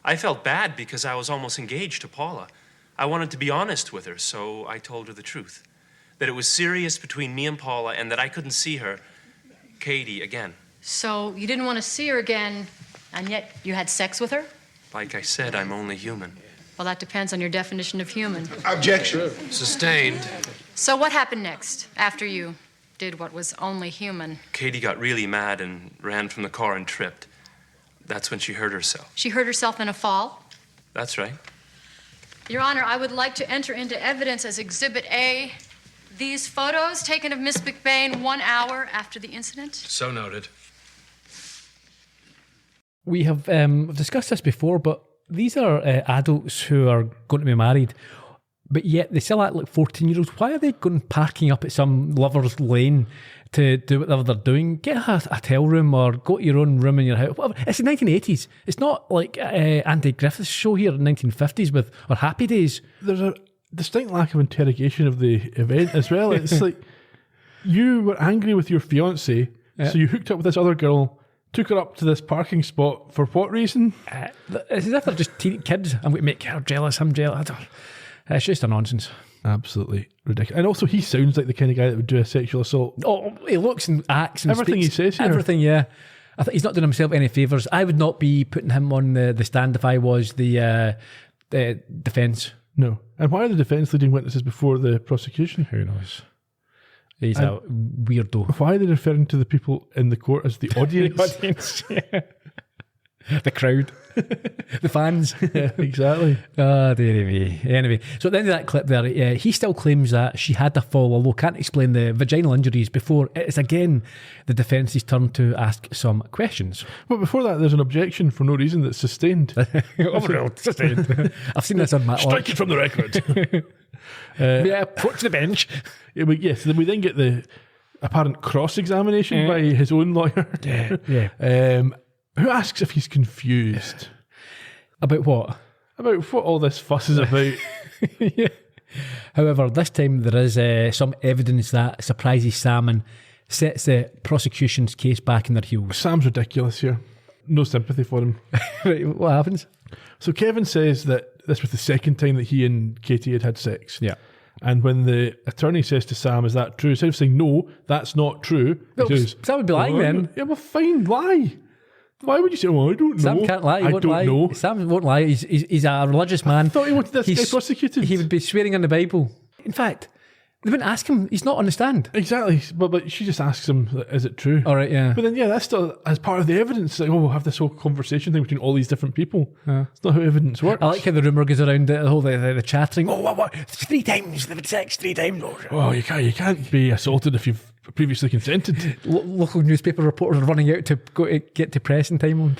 I felt bad because I was almost engaged to Paula. I wanted to be honest with her, so I told her the truth. That it was serious between me and Paula and that I couldn't see her, Katie, again. So you didn't want to see her again, and yet you had sex with her? Like I said, I'm only human. Well, that depends on your definition of human. Objection. Sustained. So what happened next, after you did what was only human? Katie got really mad and ran from the car and tripped. That's when she hurt herself. She hurt herself in a fall? That's right. Your Honor, I would like to enter into evidence as Exhibit A these photos taken of Miss McBain 1 hour after the incident. So noted. We have discussed this before, but these are adults who are going to be married, but yet they still act like 14-year-olds. Why are they going parking up at some lover's lane to do whatever they're doing? Get a hotel room or go to your own room in your house. Whatever. It's the 1980s. It's not like Andy Griffith's show here in the 1950s or Happy Days. There's a distinct lack of interrogation of the event as well. It's like you were angry with your fiancé, so you hooked up with this other girl, took her up to this parking spot for what reason? It's as if they're just kids. I'm going to make her jealous, I'm jealous. It's just a nonsense. Absolutely ridiculous. And also, he sounds like the kind of guy that would do a sexual assault. Oh, he looks and acts and everything speaks, he says here. Everything, yeah. I think he's not doing himself any favours. I would not be putting him on the stand if I was the defence. No. And why are the defence leading witnesses before the prosecution? Who knows? He's a weirdo. Why are they referring to the people in the court as the audience? The audience, yeah. The crowd. The fans. Yeah, exactly. Dear me. Anyway, so at the end of that clip there, he still claims that she had a fall, although can't explain the vaginal injuries before it's again the defence's turn to ask some questions. But before that, there's an objection for no reason that's sustained. Sustained. I've seen this on Matlock. Strike it from the record. Yeah, approach the bench. Yes, then we then get the apparent cross-examination by his own lawyer. Yeah. Who asks if he's confused. About what? About what all this fuss is about. Yeah. However, this time there is some evidence that surprises Sam and sets the prosecution's case back in their heels. Sam's ridiculous here. No sympathy for him. Right, what happens? So Kevin says that this was the second time that he and Katie had had sex. Yeah. And when the attorney says to Sam, is that true? Instead of saying, no, that's not true. Well, he says, Sam would be lying then. Yeah, well, fine, lie. Why would you say, oh, I don't know? Sam can't lie. He won't lie. know. Sam won't lie. He's a religious man. I thought he wanted this guy prosecuted. He would be swearing on the Bible. In fact, they wouldn't ask him. He's not on the stand. Exactly. But she just asks him, is it true? All right, yeah. But then, yeah, that's still as part of the evidence. Like, we'll have this whole conversation thing between all these different people. It's not how evidence works. I like how the rumour goes around the whole the chattering. Oh, what? 3 times. They've had sex 3 times. Oh, you can't be assaulted if you've previously consented. Local newspaper reporters are running out to go to get to press in time.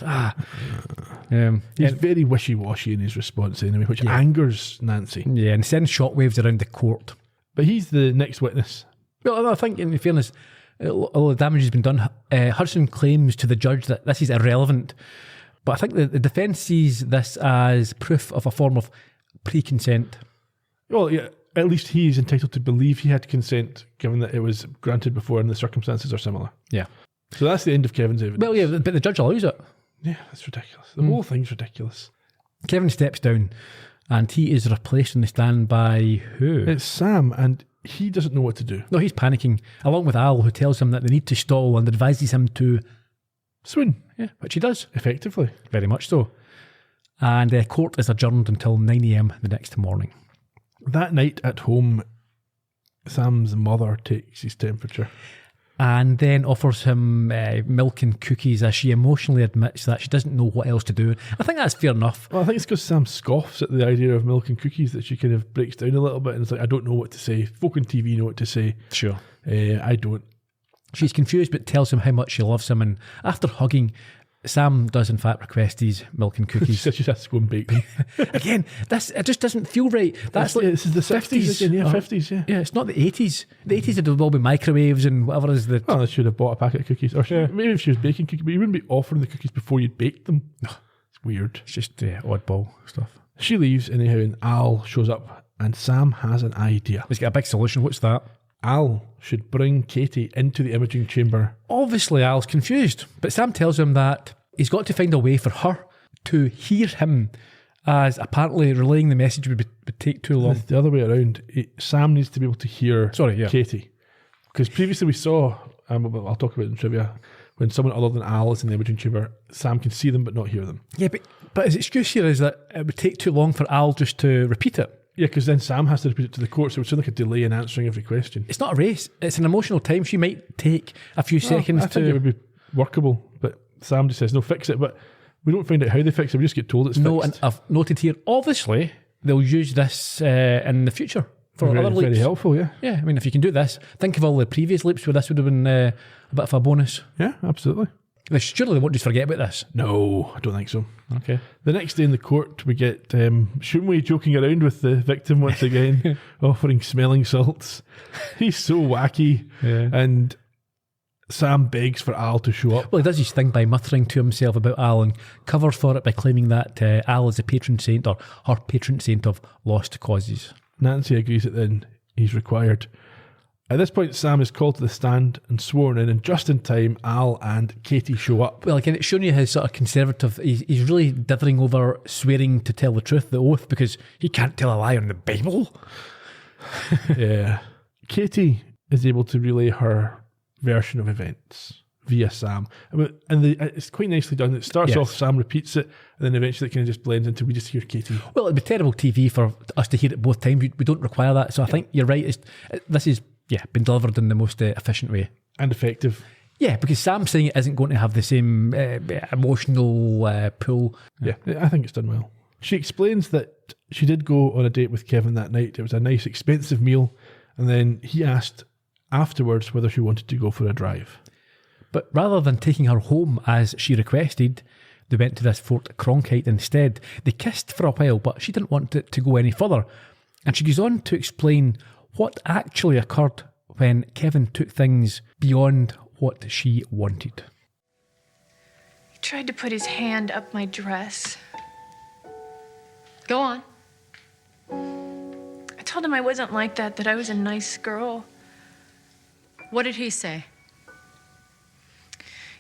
He's very wishy-washy in his response anyway, which angers Nancy. Yeah, and sends shockwaves around the court. But he's the next witness. Well, I think, in fairness, all the damage has been done. Hudson claims to the judge that this is irrelevant, but I think the defence sees this as proof of a form of pre-consent. Well, yeah, at least he's entitled to believe he had consent, given that it was granted before and the circumstances are similar. Yeah. So that's the end of Kevin's evidence. Well, yeah, but the judge allows it. Yeah, that's ridiculous. The whole thing's ridiculous. Kevin steps down, and he is replaced on the stand by who? It's Sam, and he doesn't know what to do. No, he's panicking, along with Al, who tells him that they need to stall and advises him to swoon. Yeah, which he does. Effectively. Very much so. And court is adjourned until 9 a.m. the next morning. That night at home, Sam's mother takes his temperature. And then offers him milk and cookies as she emotionally admits that she doesn't know what else to do. I think that's fair enough. Well, I think it's because Sam scoffs at the idea of milk and cookies that she kind of breaks down a little bit and it's like, I don't know what to say. Folk on TV know what to say. Sure. I don't. She's confused but tells him how much she loves him, and after hugging, Sam does in fact request these milk and cookies. She has to go and bake them. Again, it just doesn't feel right. That's like this is the 50s again, 50s, yeah. Yeah, it's not the 80s. The 80s there will be microwaves and whatever is the... Well, they should have bought a packet of cookies. Or maybe if she was baking cookies, but you wouldn't be offering the cookies before you'd baked them. No, it's weird. It's just oddball stuff. She leaves anyhow and Al shows up and Sam has an idea. He's got a big solution. What's that? Al should bring Katie into the imaging chamber. Obviously, Al's confused, but Sam tells him that he's got to find a way for her to hear him, as apparently relaying the message would take too long. It's the other way around. Sam needs to be able to hear Katie. Because previously we saw, I'll talk about it in trivia, when someone other than Al is in the imaging chamber, Sam can see them but not hear them. Yeah, but his excuse here is that it would take too long for Al just to repeat it. Yeah, because then Sam has to repeat it to the court, so it would sound like a delay in answering every question. It's not a race. It's an emotional time. She might take a few seconds I think it would be workable, but Sam just says, no, fix it. But we don't find out how they fix it. We just get told it's fixed. No, and I've noted here, obviously, they'll use this in the future for other leaps. Very helpful, yeah. Yeah, I mean, if you can do this, think of all the previous leaps where this would have been a bit of a bonus. Yeah, absolutely. Surely they won't just forget about this. No, I don't think so. Okay. The next day in the court, we get Shumway joking around with the victim once again, offering smelling salts. He's so wacky. Yeah. And Sam begs for Al to show up. Well, he does his thing by muttering to himself about Al and covers for it by claiming that Al is the patron saint, or her patron saint of lost causes. Nancy agrees that then he's required. At this point, Sam is called to the stand and sworn in, and just in time, Al and Katie show up. Well, again, it's showing you how sort of conservative, he's really dithering over swearing to tell the truth, the oath, because he can't tell a lie on the Bible. Yeah. Katie is able to relay her version of events via Sam. And it's quite nicely done. It starts off, Sam repeats it, and then eventually it kind of just blends into, we just hear Katie. Well, it'd be terrible TV for us to hear it both times. We don't require that. So I think you're right. This is been delivered in the most efficient way. And effective. Yeah, because Sam saying it isn't going to have the same emotional pull. Yeah, I think it's done well. She explains that she did go on a date with Kevin that night. It was a nice, expensive meal. And then he asked afterwards whether she wanted to go for a drive. But rather than taking her home as she requested, they went to this Fort Cronkite instead. They kissed for a while, but she didn't want it to go any further. And she goes on to explain what actually occurred when Kevin took things beyond what she wanted. He tried to put his hand up my dress. Go on. I told him I wasn't like that I was a nice girl. What did he say?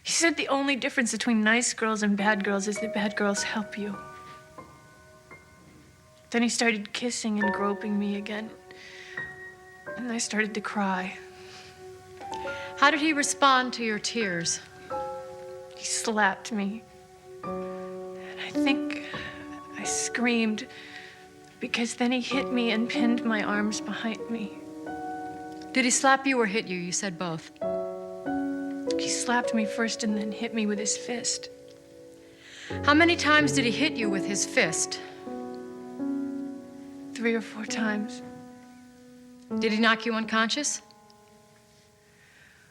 He said the only difference between nice girls and bad girls is that bad girls help you. Then he started kissing and groping me again. And I started to cry. How did he respond to your tears? He slapped me. And I think I screamed because then he hit me and pinned my arms behind me. Did he slap you or hit you? You said both. He slapped me first and then hit me with his fist. How many times did he hit you with his fist? 3 or 4 times. Did he knock you unconscious?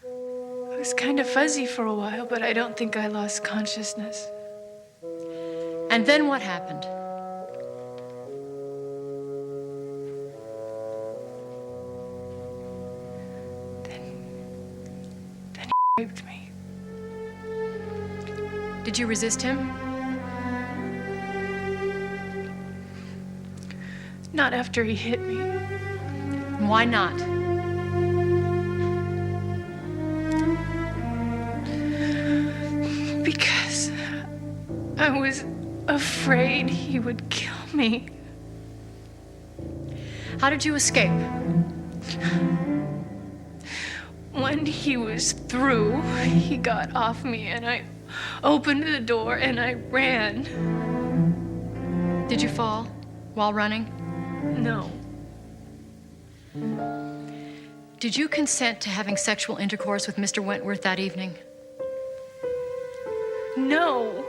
I was kind of fuzzy for a while, but I don't think I lost consciousness. And then what happened? Then he raped me. Did you resist him? Not after he hit me. Why not? Because I was afraid he would kill me. How did you escape? When he was through, he got off me and I opened the door and I ran. Did you fall while running? No. Did you consent to having sexual intercourse with Mr. Wentworth that evening? No.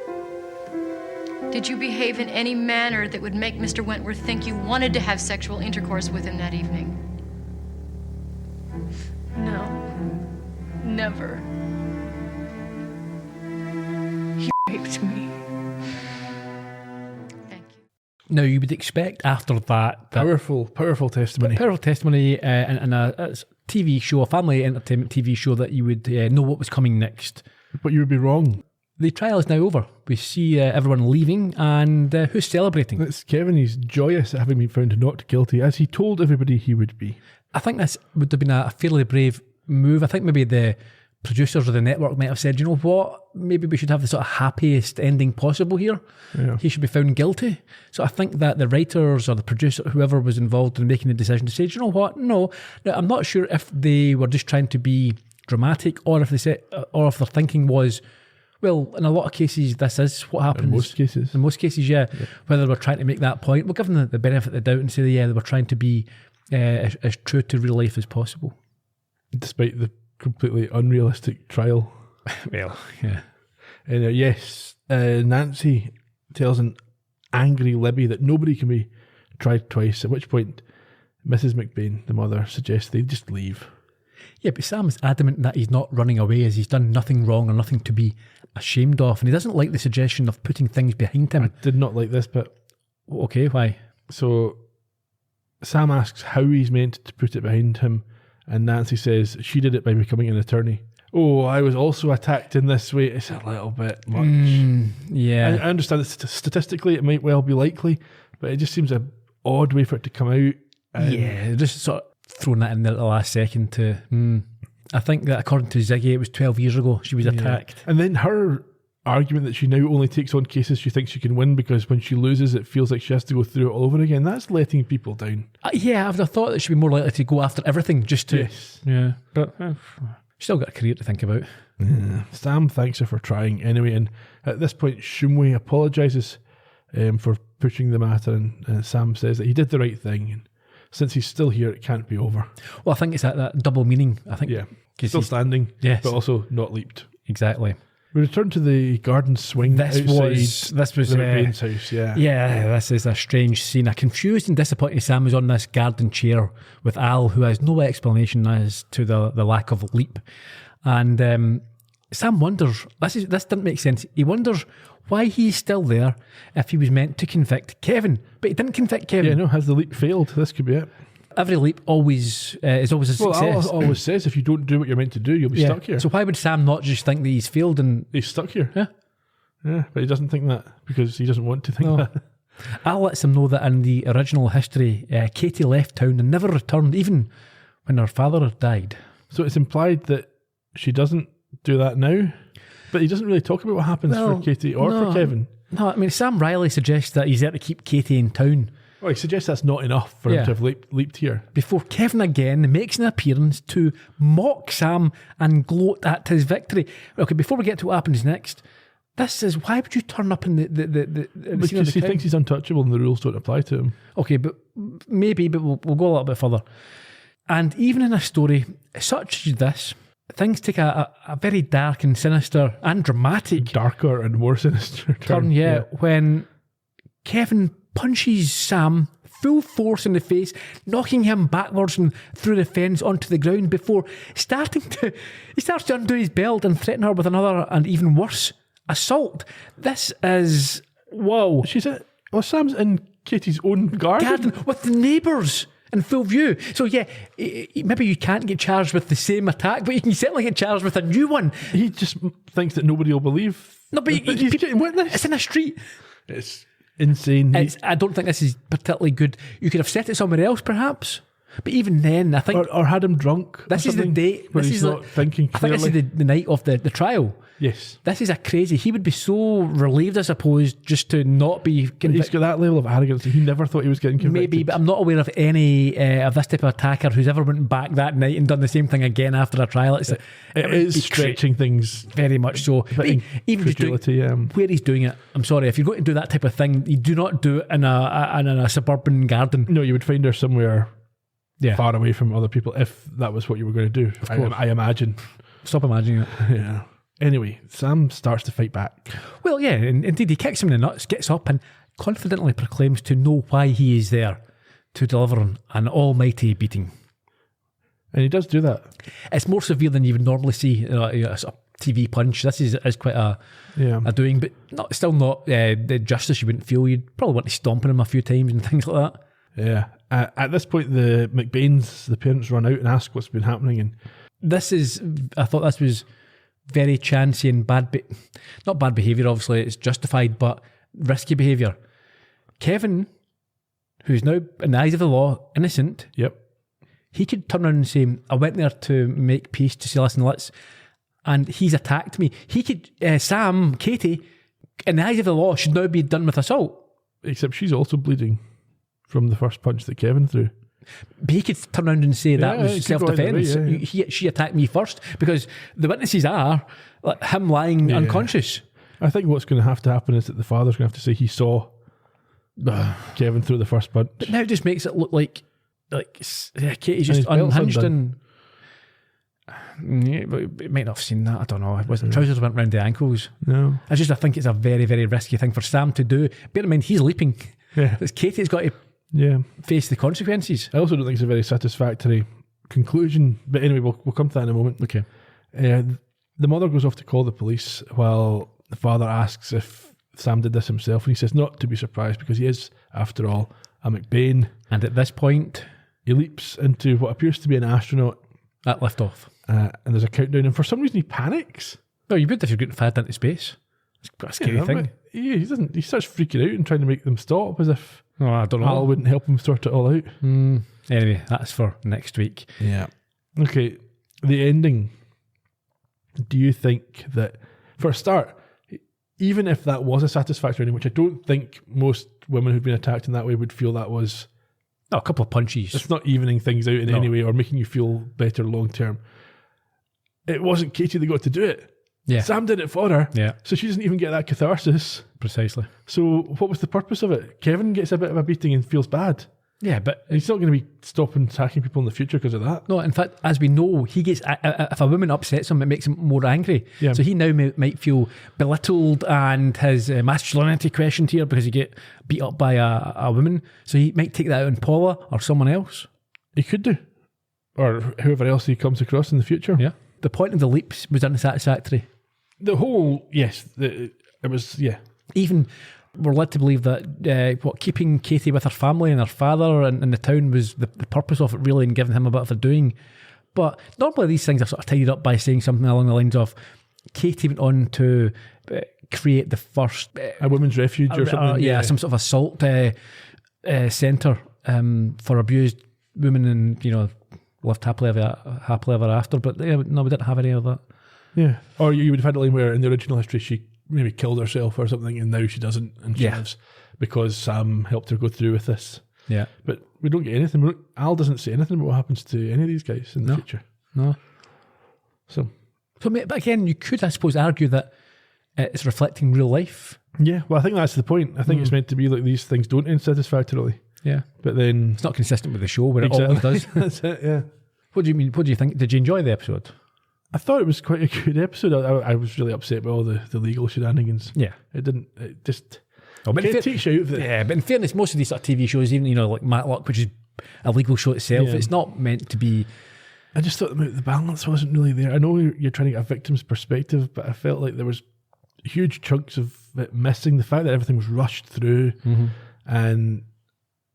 Did you behave in any manner that would make Mr. Wentworth think you wanted to have sexual intercourse with him that evening? No. Never. He raped me. Now, you would expect after that... Powerful testimony. Powerful testimony in a TV show, a family entertainment TV show, that you would know what was coming next. But you would be wrong. The trial is now over. We see everyone leaving, and who's celebrating? It's Kevin. He's joyous at having been found not guilty, as he told everybody he would be. I think this would have been a fairly brave move. I think maybe the producers of the network might have said, you know what, maybe we should have the sort of happiest ending possible here. Yeah. He should be found guilty. So I think that the writers or the producer, whoever was involved in making the decision, to say, you know what, no. Now, I'm not sure if they were just trying to be dramatic, or if they said, or if their thinking was, well, in a lot of cases, this is what happens. In most cases, yeah. Whether we're trying to make that point, we'll give them the benefit of the doubt and say, yeah, they were trying to be as true to real life as possible. Despite the completely unrealistic trial. Well, yeah. And yes, Nancy tells an angry Libby that nobody can be tried twice, at which point Mrs. McBain, the mother, suggests they just leave. Yeah, but Sam's adamant that he's not running away, as he's done nothing wrong or nothing to be ashamed of, and he doesn't like the suggestion of putting things behind him. I did not like this bit. Okay, why? So Sam asks how he's meant to put it behind him, and Nancy says she did it by becoming an attorney. Oh, I was also attacked in this way. It's a little bit much. Yeah. I understand that statistically it might well be likely, but it just seems an odd way for it to come out. Yeah, just sort of throwing that in there at the last second to... I think that according to Ziggy, it was 12 years ago she was attacked. And then her argument that she now only takes on cases she thinks she can win because when she loses it feels like she has to go through it all over again. That's letting people down. Yeah, I've thought that she'd be more likely to go after everything just to... Yes. Yeah, but still got a career to think about. Yeah. Sam thanks her for trying anyway, and at this point Shumway apologises for pushing the matter, and Sam says that he did the right thing, and since he's still here it can't be over. Well, I think it's that double meaning, I think. Yeah, still standing, yes, but also not leaped. Exactly. We return to the garden swing this was the McBain's house, Yeah, this is a strange scene. A confused and disappointed Sam is on this garden chair with Al, who has no explanation as to the lack of leap. And Sam wonders, this didn't make sense, he wonders why he's still there if he was meant to convict Kevin. But he didn't convict Kevin. Yeah, no, has the leap failed? This could be it. Every leap is always a success. Al always says if you don't do what you're meant to do, you'll be stuck here. So why would Sam not just think that he's failed and... He's stuck here. Yeah. Yeah, but he doesn't think that because he doesn't want to think that. Al lets him know that in the original history, Katie left town and never returned, even when her father died. So it's implied that she doesn't do that now, but he doesn't really talk about what happens for Katie or for Kevin. No, I mean, Sam Riley suggests that he's there to keep Katie in town. Well, he suggests that's not enough for him to have leaped here. Before Kevin again makes an appearance to mock Sam and gloat at his victory. Okay, before we get to what happens next, this is, why would you turn up in the because he thinks he's untouchable and the rules don't apply to him. Okay, but maybe, but we'll go a little bit further. And even in a story such as this, things take a very dark and sinister and dramatic... Darker and more sinister turn, when Kevin punches Sam full force in the face, knocking him backwards and through the fence onto the ground before he starts to undo his belt and threaten her with another and even worse assault. This is... Whoa. Sam's in Katie's own garden with the neighbours in full view. So yeah, maybe you can't get charged with the same attack, but you can certainly get charged with a new one. He just thinks that nobody will believe. No, but he's getting witness. It's in a street. It's insane. I don't think this is particularly good. You could have set it somewhere else, perhaps. But even then, I think... Or had him drunk. This is the day... Where this he's is not thinking clearly. I think this is the night of the trial. Yes. This is a crazy... He would be so relieved, I suppose, just to not be convicted. He's got that level of arrogance. He never thought he was getting convicted. Maybe, but I'm not aware of any of this type of attacker who's ever went back that night and done the same thing again after a trial. It is stretching things. Very much so. But even just doing, where he's doing it, I'm sorry, if you're going to do that type of thing, you do not do it in a suburban garden. No, you would find her somewhere far away from other people if that was what you were going to do. I imagine. Stop imagining it. Yeah. Anyway, Sam starts to fight back. Well, yeah, and indeed he kicks him in the nuts, gets up and confidently proclaims to know why he is there to deliver an almighty beating. And he does do that. It's more severe than you would normally see a sort of TV punch. This is quite a doing, but still not the justice you wouldn't feel. You'd probably want to stomp on him a few times and things like that. Yeah. At this point, the McBains, the parents, run out and ask what's been happening. And I thought this was very chancy and not bad behaviour, obviously, it's justified, but risky behaviour. Kevin, who's now, in the eyes of the law, innocent, he could turn around and say, I went there to make peace, to say, listen, and he's attacked me. He could, Sam, Katie, in the eyes of the law, should now be done with assault. Except she's also bleeding from the first punch that Kevin threw. But he could turn around and say that was self-defence. She attacked me first, because the witnesses are him lying unconscious. I think what's going to happen is that the father's going to have to say he saw Kevin throw the first punch. But now it just makes it look like Katie's just unhinged and... Yeah, but it might not have seen that. I don't know. It wasn't trousers went round the ankles. No. I think it's a very, very risky thing for Sam to do. Bear in mind, he's leaping. Yeah. Katie's got to face the consequences. I also don't think it's a very satisfactory conclusion. But anyway, we'll come to that in a moment. Okay. The mother goes off to call the police while the father asks if Sam did this himself. And he says not to be surprised because he is, after all, a McBain. And at this point, he leaps into what appears to be an astronaut. At liftoff. And there's a countdown. And for some reason, he panics. No, you would if you're getting fired into space. It's quite a scary thing. Yeah, he doesn't. He starts freaking out and trying to make them stop as if I don't know. Al wouldn't help him sort it all out. Anyway, that's for next week. Yeah. Okay. The ending. Do you think that, for a start, even if that was a satisfactory ending, which I don't think most women who've been attacked in that way would feel that was... a couple of punches. It's not evening things out in any way or making you feel better long term. It wasn't Katie that got to do it. Yeah. Sam did it for her. Yeah. So she doesn't even get that catharsis. Precisely. So what was the purpose of it? Kevin gets a bit of a beating and feels bad. Yeah, but... he's not going to be stopping attacking people in the future because of that. No, in fact, as we know, he gets... if a woman upsets him, it makes him more angry. Yeah. So he now might feel belittled and his masculinity questioned here because he get beat up by a woman. So he might take that out on Paula or someone else. He could do. Or whoever else he comes across in the future. Yeah. The point of the leaps was unsatisfactory. The whole... yes. It was... yeah. Even... we're led to believe that keeping Katie with her family and her father and in the town was the purpose of it, really, and giving him a bit of a doing. But normally these things are sort of tidied up by saying something along the lines of Katie went on to create the first... a women's refuge or something. Some sort of assault centre for abused women and, lived happily ever after. But no, we didn't have any of that. Yeah. Or you would have had a line where in the original history she maybe killed herself or something, and now she doesn't, and she lives because Sam helped her go through with this. Yeah. But we don't get anything. Al doesn't say anything about what happens to any of these guys in the future. No. So, but again, you could, I suppose, argue that it's reflecting real life. Yeah, well, I think that's the point. I think it's meant to be like these things don't end satisfactorily. Yeah. But then... it's not consistent with the show, where it always does. That's it, yeah. What do you mean? What do you think? Did you enjoy the episode? I thought it was quite a good episode. I was really upset by all the legal shenanigans. Yeah. It just... but it takes you out of it. Yeah, but in fairness, most of these sort of TV shows, even, like Matlock, which is a legal show itself, it's not meant to be... I just thought the balance wasn't really there. I know you're trying to get a victim's perspective, but I felt like there was huge chunks of it missing. The fact that everything was rushed through, and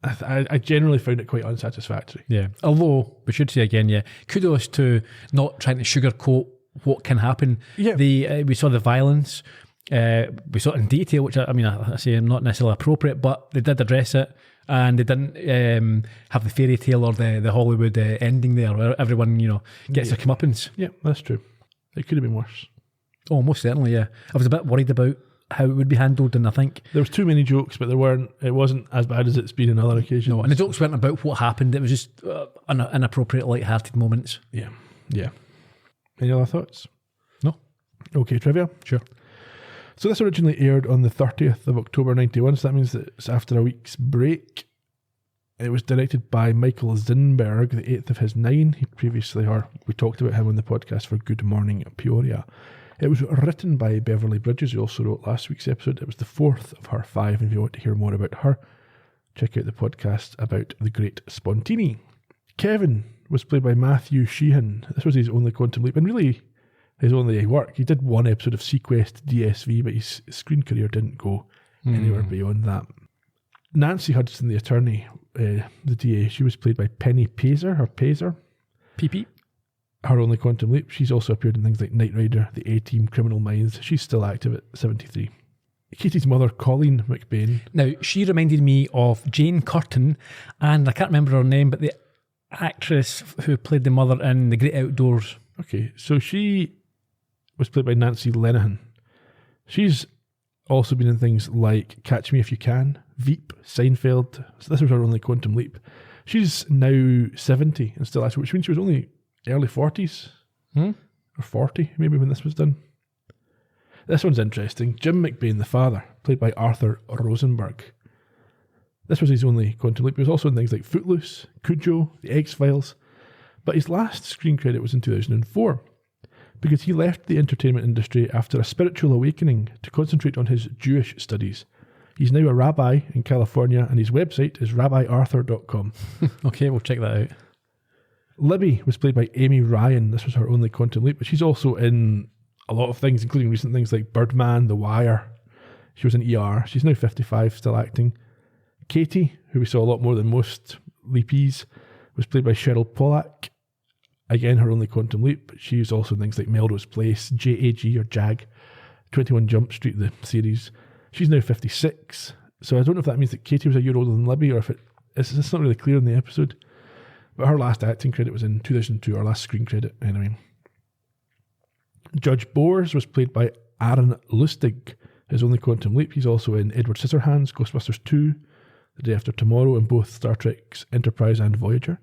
I generally found it quite unsatisfactory. Yeah. Although, we should say again, kudos to not trying to sugarcoat what can happen. Yeah. We saw the violence. We saw it in detail, which I say not necessarily appropriate, but they did address it, and they didn't have the fairy tale or the Hollywood ending there, where everyone gets their comeuppance. Yeah, that's true. It could have been worse. Oh, most certainly. Yeah, I was a bit worried about how it would be handled, and I think there was too many jokes, but it wasn't as bad as it's been in other occasions. No, and the jokes weren't about what happened. It was just inappropriate, light-hearted moments. Yeah. Any other thoughts? No. Okay, trivia. Sure. So this originally aired on the 30th of October 91, so that means that it's after a week's break. It was directed by Michael Zinberg, the 8th of his 9. We talked about him on the podcast for Good Morning Peoria. It was written by Beverly Bridges, who also wrote last week's episode. It was the 4th of her 5, and if you want to hear more about her, check out the podcast about the great Spontini. Kevin was played by Matthew Sheehan. This was his only Quantum Leap, and really his only work. He did one episode of Sequest DSV, but his screen career didn't go anywhere beyond that. Nancy Hudson, the attorney, the DA, she was played by Penny Pazer, PP. Her only Quantum Leap. She's also appeared in things like Knight Rider, The A-Team, Criminal Minds. She's still active at 73. Katie's mother, Colleen McBain. Now, she reminded me of Jane Curtin, and I can't remember her name, but the actress who played the mother in The Great Outdoors. Okay, so she was played by Nancy Lenihan. She's also been in things like Catch Me If You Can, Veep, Seinfeld. So this was her only Quantum Leap. She's now 70 and still active, which means she was only early 40s. Or 40, maybe, when this was done. This one's interesting. Jim McBain, the father, played by Arthur Rosenberg. This was his only Quantum Leap. He was also in things like Footloose, Cujo, The X-Files. But his last screen credit was in 2004, because he left the entertainment industry after a spiritual awakening to concentrate on his Jewish studies. He's now a rabbi in California, and his website is rabbiarthur.com. Okay, we'll check that out. Libby was played by Amy Ryan. This was her only Quantum Leap, but she's also in a lot of things, including recent things like Birdman, The Wire. She was in ER. She's now 55, still acting. Katie, who we saw a lot more than most Leapies, was played by Cheryl Pollack. Again, her only Quantum Leap. She was also in things like Melrose Place, JAG or JAG, 21 Jump Street, the series. She's now 56. So I don't know if that means that Katie was a year older than Libby, or if it's not really clear in the episode. But her last acting credit was in 2002, her last screen credit anyway. Judge Bowers was played by Aaron Lustig, his only Quantum Leap. He's also in Edward Scissorhands, Ghostbusters 2, The Day After Tomorrow, and both Star Trek's Enterprise and Voyager.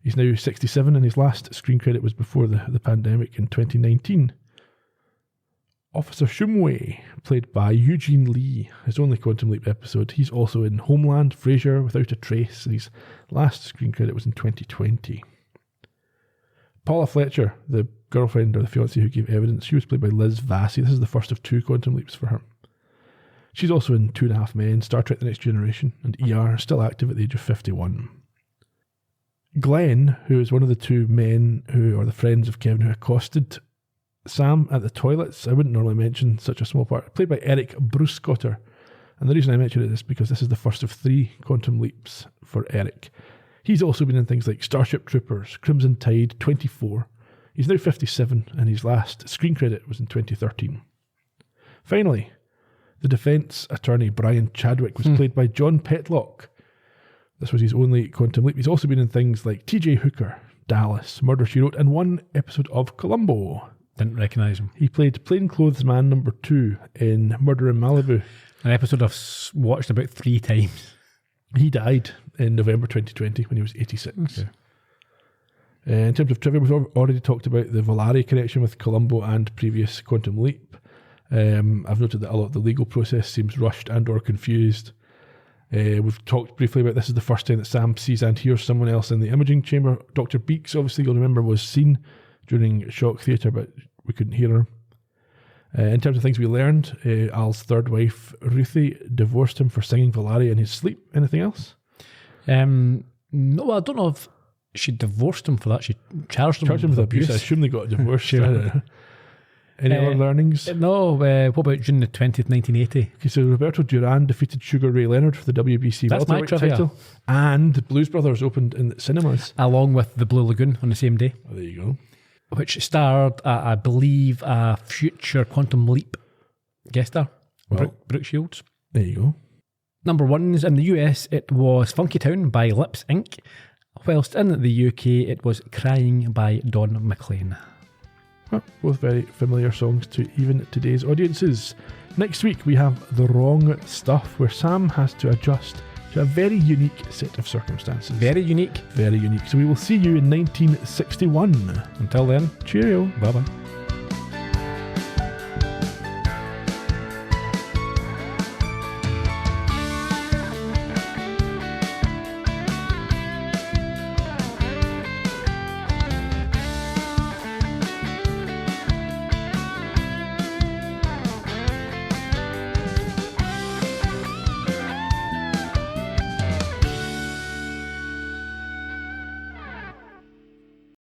He's now 67, and his last screen credit was before the pandemic in 2019. Officer Shumway, played by Eugene Lee, his only Quantum Leap episode. He's also in Homeland, Frasier, Without a Trace, and his last screen credit was in 2020. Paula Fletcher, the girlfriend or the fiancée who gave evidence, she was played by Liz Vassy. This is the first of 2 Quantum Leaps for her. She's also in 2.5 Men, Star Trek The Next Generation, and ER, still active at the age of 51. Glenn, who is one of the 2 men who are the friends of Kevin who accosted Sam at the toilets. I wouldn't normally mention such a small part. Played by Eric Bruscotter. And the reason I mention it is because this is the first of 3 Quantum Leaps for Eric. He's also been in things like Starship Troopers, Crimson Tide, 24. He's now 57, and his last screen credit was in 2013. Finally, the defence attorney Brian Chadwick was played by John Petlock. This was his only Quantum Leap. He's also been in things like T.J. Hooker, Dallas, Murder, She Wrote, and 1 episode of Columbo. Didn't recognise him. He played Plainclothes Man number 2 in Murder in Malibu. An episode I've watched about 3 times. He died in November 2020 when he was 86. Okay. In terms of trivia, we've already talked about the Volare connection with Columbo and previous Quantum Leap. I've noted that a lot of the legal process seems rushed and or confused. We've talked briefly about this is the first time that Sam sees and hears someone else in the imaging chamber. Dr. Beeks, obviously, you'll remember, was seen during Shock Theatre, but we couldn't hear her. In terms of things we learned, Al's third wife, Ruthie, divorced him for singing Volare in his sleep. Anything else? No, I don't know if she divorced him for that. She charged him with abuse. I assume they got divorced. Sure. Any other learnings? No. What about June the 20th, 1980? Okay, so Roberto Duran defeated Sugar Ray Leonard for the WBC welterweight title. And Blues Brothers opened in the cinemas. Along with The Blue Lagoon on the same day. Oh, there you go. Which starred, I believe, a future Quantum Leap Guest star. Well, Brooke Shields. There you go. Number ones in the US, it was Funky Town by Lips Inc. Whilst in the UK, it was Crying by Don McLean. Well, both very familiar songs to even today's audiences. Next week we have The Wrong Stuff, where Sam has to adjust to a very unique set of circumstances. Very unique. Very unique. So we will see you in 1961. Until then, cheerio. Bye bye.